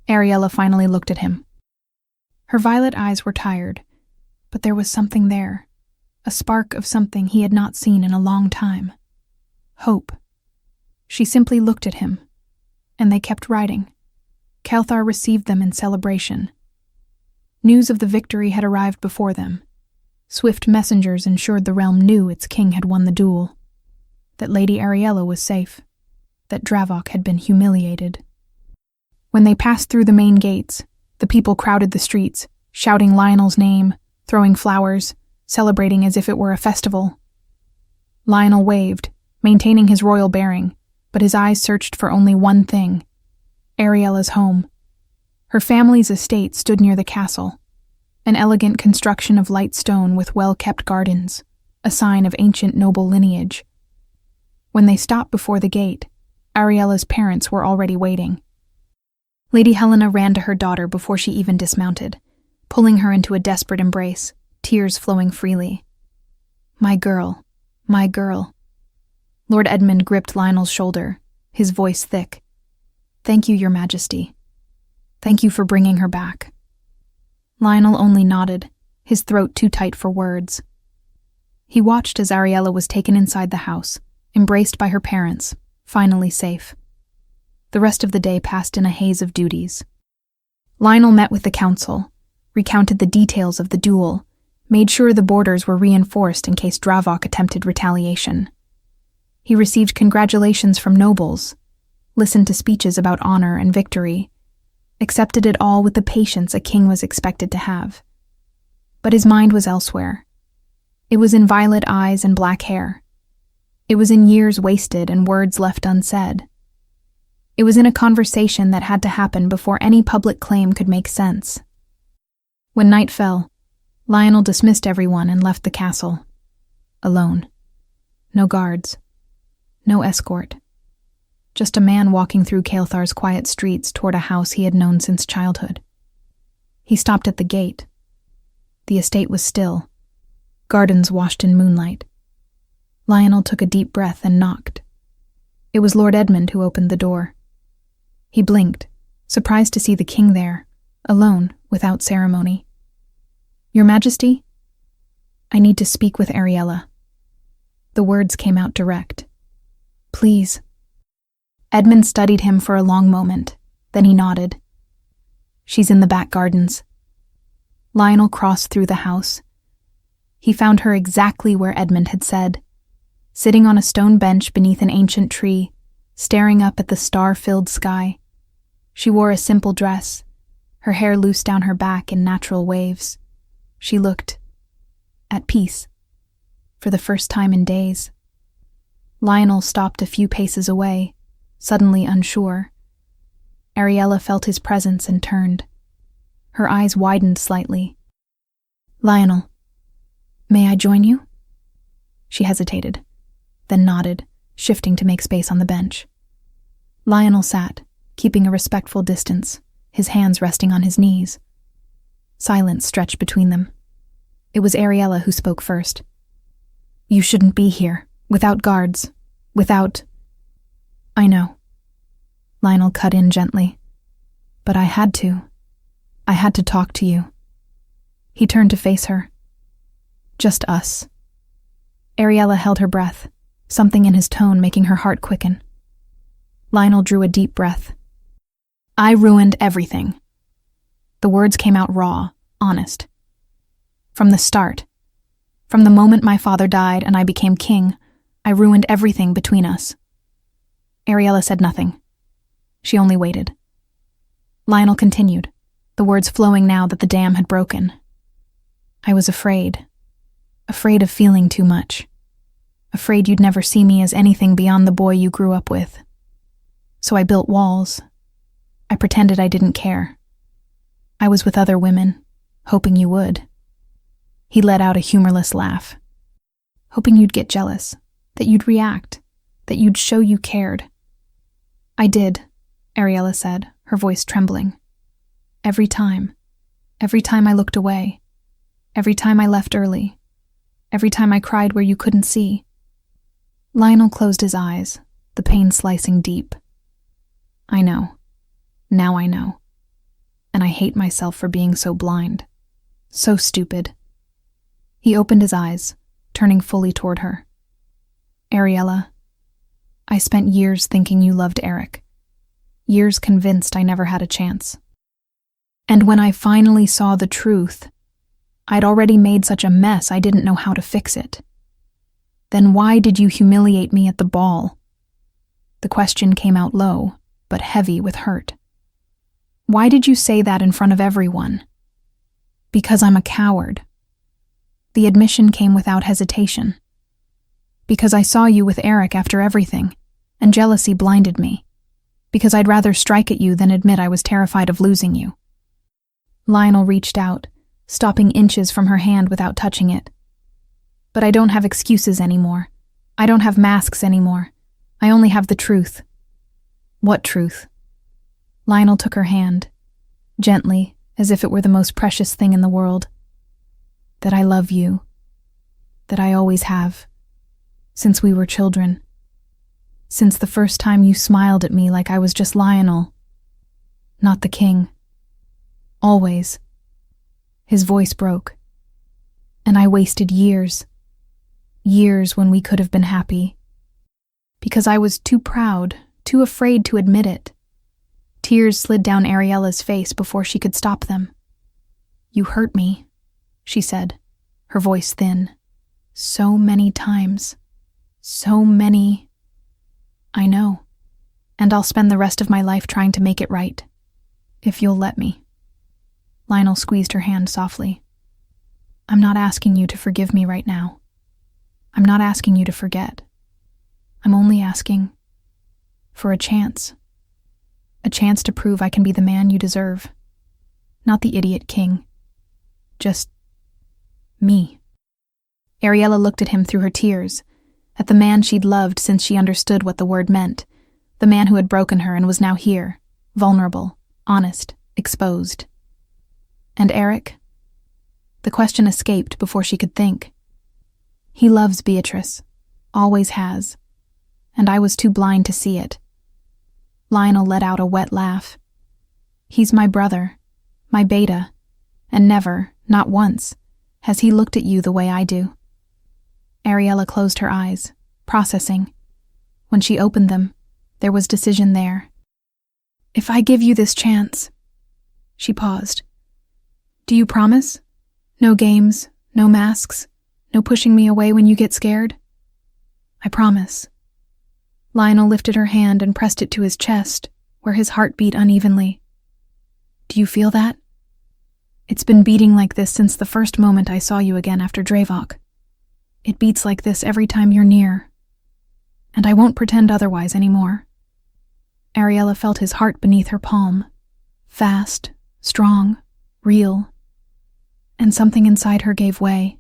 Ariella finally looked at him. Her violet eyes were tired, but there was something there, a spark of something he had not seen in a long time. Hope. She simply looked at him, and they kept riding. Kelthar received them in celebration. News of the victory had arrived before them. Swift messengers ensured the realm knew its king had won the duel, that Lady Ariella was safe, that Dravok had been humiliated. When they passed through the main gates, the people crowded the streets, shouting Lionel's name, throwing flowers, celebrating as if it were a festival. Lionel waved, maintaining his royal bearing, but his eyes searched for only one thing: Ariella's home. Her family's estate stood near the castle, an elegant construction of light stone with well-kept gardens, a sign of ancient noble lineage. When they stopped before the gate, Ariella's parents were already waiting. Lady Helena ran to her daughter before she even dismounted, pulling her into a desperate embrace, tears flowing freely. My girl, my girl. Lord Edmund gripped Lionel's shoulder, his voice thick. Thank you, Your Majesty. Thank you for bringing her back. Lionel only nodded, his throat too tight for words. He watched as Ariella was taken inside the house, embraced by her parents, finally safe. The rest of the day passed in a haze of duties. Lionel met with the council, recounted the details of the duel, made sure the borders were reinforced in case Dravok attempted retaliation. He received congratulations from nobles, listened to speeches about honor and victory, accepted it all with the patience a king was expected to have. But his mind was elsewhere. It was in violet eyes and black hair. It was in years wasted and words left unsaid. It was in a conversation that had to happen before any public claim could make sense. When night fell, Lionel dismissed everyone and left the castle. Alone. No guards. No escort. Just a man walking through Kelthar's quiet streets toward a house he had known since childhood. He stopped at the gate. The estate was still. Gardens washed in moonlight. Lionel took a deep breath and knocked. It was Lord Edmund who opened the door. He blinked, surprised to see the king there, alone, without ceremony. Your Majesty? I need to speak with Ariella. The words came out direct. Please. Edmund studied him for a long moment, then he nodded. She's in the back gardens. Lionel crossed through the house. He found her exactly where Edmund had said, sitting on a stone bench beneath an ancient tree, staring up at the star-filled sky. She wore a simple dress, her hair loose down her back in natural waves. She looked at peace, for the first time in days. Lionel stopped a few paces away, suddenly unsure. Ariella felt his presence and turned. Her eyes widened slightly. Lionel, may I join you? She hesitated, then nodded, shifting to make space on the bench. Lionel sat, keeping a respectful distance, his hands resting on his knees. Silence stretched between them. It was Ariella who spoke first. You shouldn't be here, without guards, without... I know. Lionel cut in gently. But I had to. I had to talk to you. He turned to face her. Just us. Ariella held her breath, something in his tone making her heart quicken. Lionel drew a deep breath. I ruined everything. The words came out raw, honest. From the start. From the moment my father died and I became king, I ruined everything between us. Ariella said nothing. She only waited. Lionel continued, the words flowing now that the dam had broken. I was afraid. afraid of feeling too much, afraid you'd never see me as anything beyond the boy you grew up with. So I built walls. I pretended I didn't care. I was with other women, hoping you would." He let out a humorless laugh. "Hoping you'd get jealous, that you'd react, that you'd show you cared." "I did," Ariella said, her voice trembling. Every time I looked away, every time I left early, every time I cried where you couldn't see." Lionel closed his eyes, the pain slicing deep. "I know. Now I know. And I hate myself for being so blind. So stupid." He opened his eyes, turning fully toward her. "Ariella, I spent years thinking you loved Eric. Years convinced I never had a chance. And when I finally saw the truth, I'd already made such a mess I didn't know how to fix it. Then why did you humiliate me at the ball?" The question came out low, but heavy with hurt. "Why did you say that in front of everyone?" "Because I'm a coward." The admission came without hesitation. "Because I saw you with Eric after everything, and jealousy blinded me. Because I'd rather strike at you than admit I was terrified of losing you." Lionel reached out, stopping inches from her hand without touching it. "But I don't have excuses anymore. I don't have masks anymore. I only have the truth." "What truth?" Lionel took her hand, gently, as if it were the most precious thing in the world. "That I love you. That I always have. Since we were children. Since the first time you smiled at me like I was just Lionel. Not the king. Always." His voice broke. "And I wasted years. Years when we could have been happy. Because I was too proud, too afraid to admit it." Tears slid down Ariella's face before she could stop them. "You hurt me," she said, her voice thin. "So many times. So many." "I know. And I'll spend the rest of my life trying to make it right. If you'll let me." Lionel squeezed her hand softly. "I'm not asking you to forgive me right now. I'm not asking you to forget. I'm only asking for a chance. A chance to prove I can be the man you deserve. Not the idiot king. Just me." Ariella looked at him through her tears, at the man she'd loved since she understood what the word meant, the man who had broken her and was now here, vulnerable, honest, exposed. "And Eric?" The question escaped before she could think. "He loves Beatrice, always has, and I was too blind to see it." Lionel let out a wet laugh. "He's my brother, my beta, and never, not once, has he looked at you the way I do." Ariella closed her eyes, processing. When she opened them, there was decision there. "If I give you this chance..." She paused. "Do you promise? No games, no masks, no pushing me away when you get scared?" "I promise." Lionel lifted her hand and pressed it to his chest, where his heart beat unevenly. "Do you feel that? It's been beating like this since the first moment I saw you again after Dravok. It beats like this every time you're near. And I won't pretend otherwise anymore." Ariella felt his heart beneath her palm. Fast, strong, real. And something inside her gave way.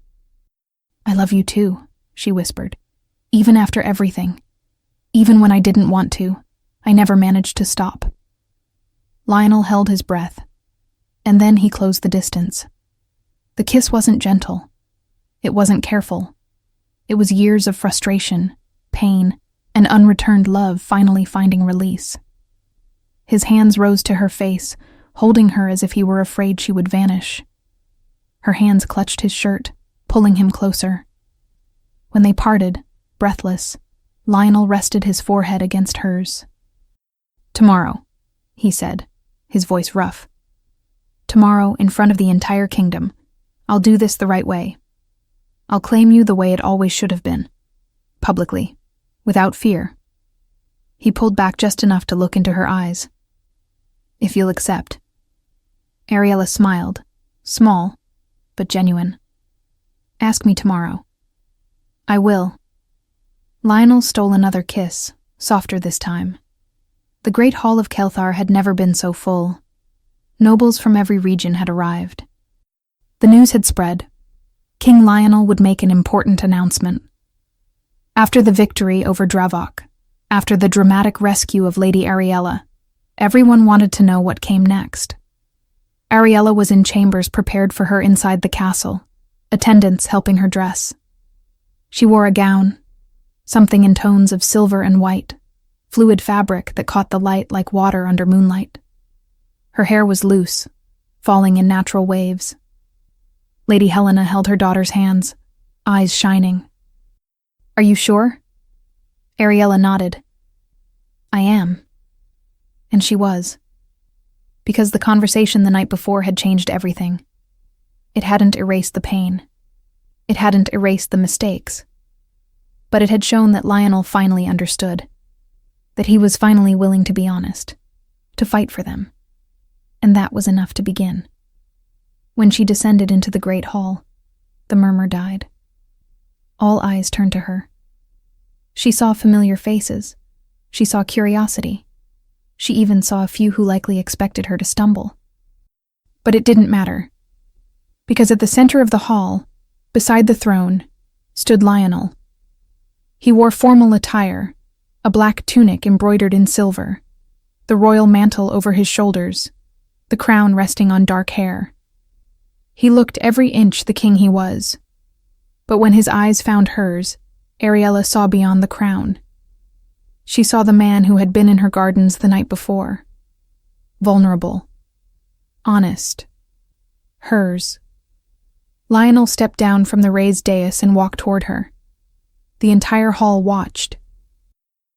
"I love you too," she whispered. "Even after everything. Even when I didn't want to, I never managed to stop." Lionel held his breath, and then he closed the distance. The kiss wasn't gentle. It wasn't careful. It was years of frustration, pain, and unreturned love finally finding release. His hands rose to her face, holding her as if he were afraid she would vanish. Her hands clutched his shirt, pulling him closer. When they parted, breathless, Lionel rested his forehead against hers. "Tomorrow," he said, his voice rough. "Tomorrow, in front of the entire kingdom, I'll do this the right way. I'll claim you the way it always should have been. Publicly. Without fear." He pulled back just enough to look into her eyes. "If you'll accept." Ariella smiled, small, but genuine. Ask me tomorrow." "I will." Lionel stole another kiss, softer this time. The great hall of Kelthar had never been so full. Nobles from every region had arrived. The news had spread. King Lionel would make an important announcement. After the victory over Dravok, after the dramatic rescue of Lady Ariella, everyone wanted to know what came next. Ariella was in chambers prepared for her inside the castle, attendants helping her dress. She wore a gown, something in tones of silver and white, fluid fabric that caught the light like water under moonlight. Her hair was loose, falling in natural waves. Lady Helena held her daughter's hands, eyes shining. "Are you sure?" Ariella nodded. "I am." And she was. Because the conversation the night before had changed everything. It hadn't erased the pain. It hadn't erased the mistakes. But it had shown that Lionel finally understood. That he was finally willing to be honest. To fight for them. And that was enough to begin. When she descended into the great hall, the murmur died. All eyes turned to her. She saw familiar faces. She saw curiosity. She even saw a few who likely expected her to stumble. But it didn't matter. Because at the center of the hall, beside the throne, stood Lionel. He wore formal attire, a black tunic embroidered in silver, the royal mantle over his shoulders, the crown resting on dark hair. He looked every inch the king he was. But when his eyes found hers, Ariella saw beyond the crown. She saw the man who had been in her gardens the night before. Vulnerable. Honest. Hers. Lionel stepped down from the raised dais and walked toward her. The entire hall watched.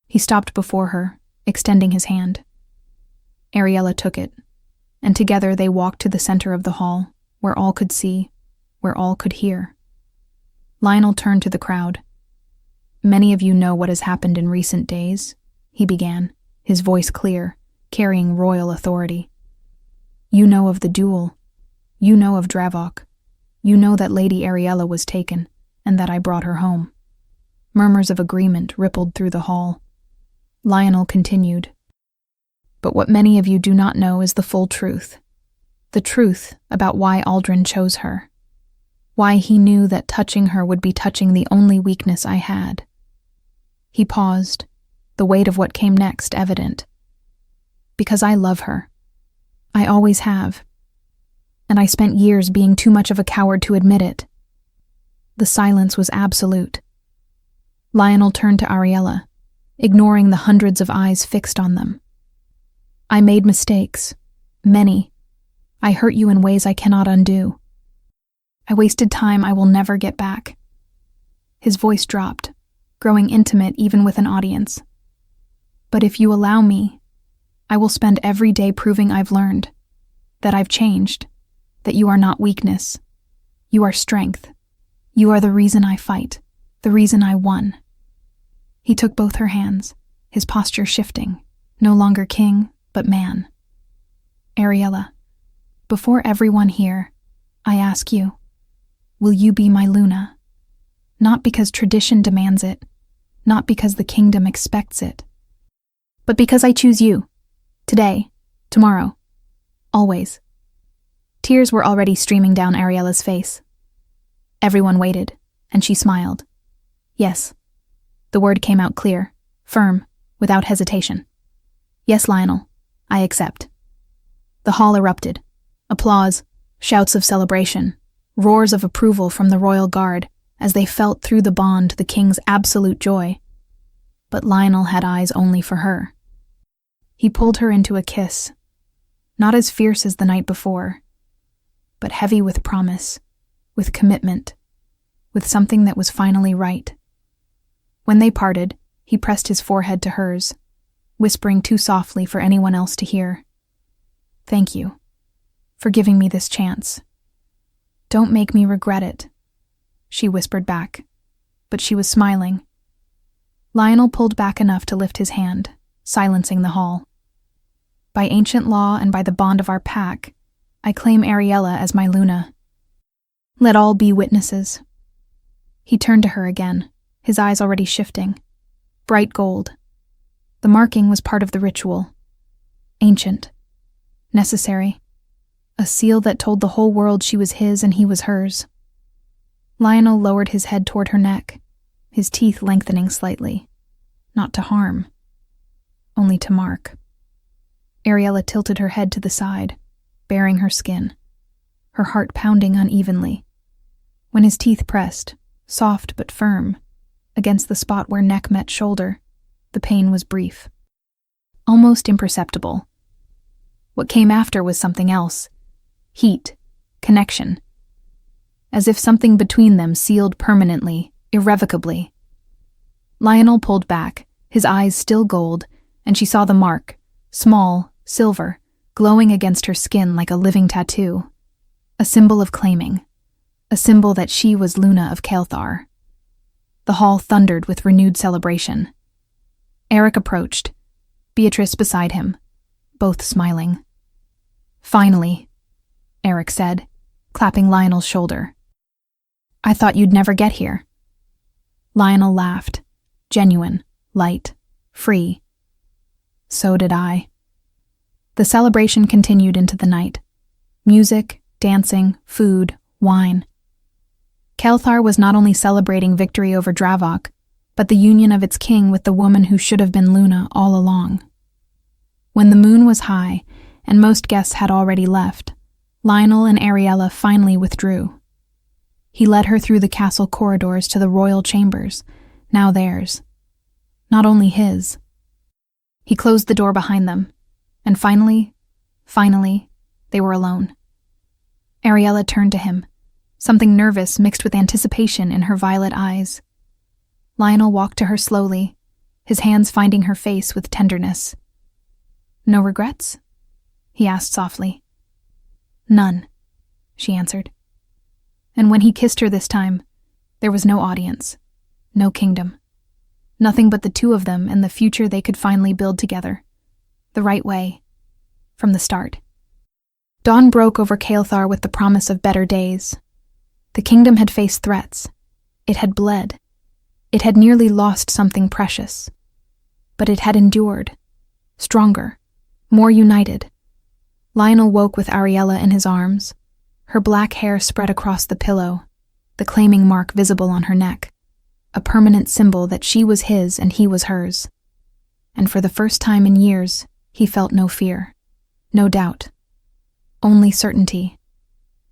He stopped before her, extending his hand. Ariella took it, and together they walked to the center of the hall, where all could see, where all could hear. Lionel turned to the crowd. "Many of you know what has happened in recent days," he began, his voice clear, carrying royal authority. "You know of the duel. You know of Dravok. You know that Lady Ariella was taken, and that I brought her home." Murmurs of agreement rippled through the hall. Lionel continued. "But what many of you do not know is the full truth. The truth about why Aldrin chose her. Why he knew that touching her would be touching the only weakness I had." He paused, the weight of what came next evident. "Because I love her. I always have. And I spent years being too much of a coward to admit it." The silence was absolute. Lionel turned to Ariella, ignoring the hundreds of eyes fixed on them. "I made mistakes. Many. I hurt you in ways I cannot undo. I wasted time I will never get back." His voice dropped, growing intimate even with an audience. "But if you allow me, I will spend every day proving I've learned, that I've changed, that you are not weakness. You are strength. You are the reason I fight, the reason I won." He took both her hands, his posture shifting, no longer king, but man. "Ariella, before everyone here, I ask you, will you be my Luna? Not because tradition demands it, not because the kingdom expects it, but because I choose you, today, tomorrow, always." Tears were already streaming down Ariella's face. Everyone waited, and she smiled. "Yes." The word came out clear, firm, without hesitation. "Yes, Lionel, I accept." The hall erupted. Applause, shouts of celebration, roars of approval from the royal guard as they felt through the bond the king's absolute joy. But Lionel had eyes only for her. He pulled her into a kiss, not as fierce as the night before, but heavy with promise, with commitment, with something that was finally right. When they parted, he pressed his forehead to hers, whispering too softly for anyone else to hear. "Thank you for giving me this chance. Don't make me regret it," she whispered back, but she was smiling. Lionel pulled back enough to lift his hand, silencing the hall. "By ancient law and by the bond of our pack, I claim Ariella as my Luna. Let all be witnesses. He turned to her again, his eyes already shifting. Bright gold. The marking was part of the ritual. Ancient. Necessary. A seal that told the whole world she was his and he was hers. Lionel lowered his head toward her neck, his teeth lengthening slightly. Not to harm. Only to mark. Ariella tilted her head to the side, baring her skin, her heart pounding unevenly. When his teeth pressed, soft but firm, against the spot where neck met shoulder, the pain was brief. Almost imperceptible. What came after was something else. Heat. Connection. As if something between them sealed permanently, irrevocably. Lionel pulled back, his eyes still gold, and she saw the mark, small, silver, glowing against her skin like a living tattoo. A symbol of claiming. A symbol that she was Luna of Kael'thar. The hall thundered with renewed celebration. Eric approached, Beatrice beside him, both smiling. "Finally," Eric said, clapping Lionel's shoulder. "I thought you'd never get here." Lionel laughed, genuine, light, free. "So did I." The celebration continued into the night. Music, dancing, food, wine. Kael'thar was not only celebrating victory over Dravok, but the union of its king with the woman who should have been Luna all along. When the moon was high, and most guests had already left, Lionel and Ariella finally withdrew. He led her through the castle corridors to the royal chambers, now theirs. Not only his. He closed the door behind them, and finally, they were alone. Ariella turned to him, something nervous mixed with anticipation in her violet eyes. Lionel walked to her slowly, his hands finding her face with tenderness. "No regrets?" he asked softly. "None," she answered. And when he kissed her this time, there was no audience, no kingdom. Nothing but the two of them and the future they could finally build together. The right way. From the start. Dawn broke over Kael'thar with the promise of better days. The kingdom had faced threats. It had bled. It had nearly lost something precious. But it had endured. Stronger. More united. Lionel woke with Ariella in his arms, her black hair spread across the pillow, the claiming mark visible on her neck, a permanent symbol that she was his and he was hers. And for the first time in years, he felt no fear, no doubt. Only certainty.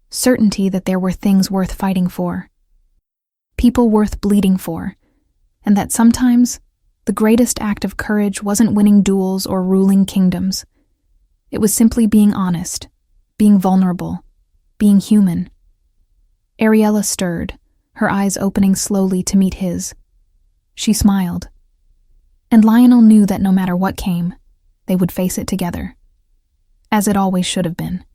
Certainty that there were things worth fighting for. People worth bleeding for. And that sometimes, the greatest act of courage wasn't winning duels or ruling kingdoms. It was simply being honest, being vulnerable, being human. Ariella stirred, her eyes opening slowly to meet his. She smiled. And Lionel knew that no matter what came, they would face it together. As it always should have been.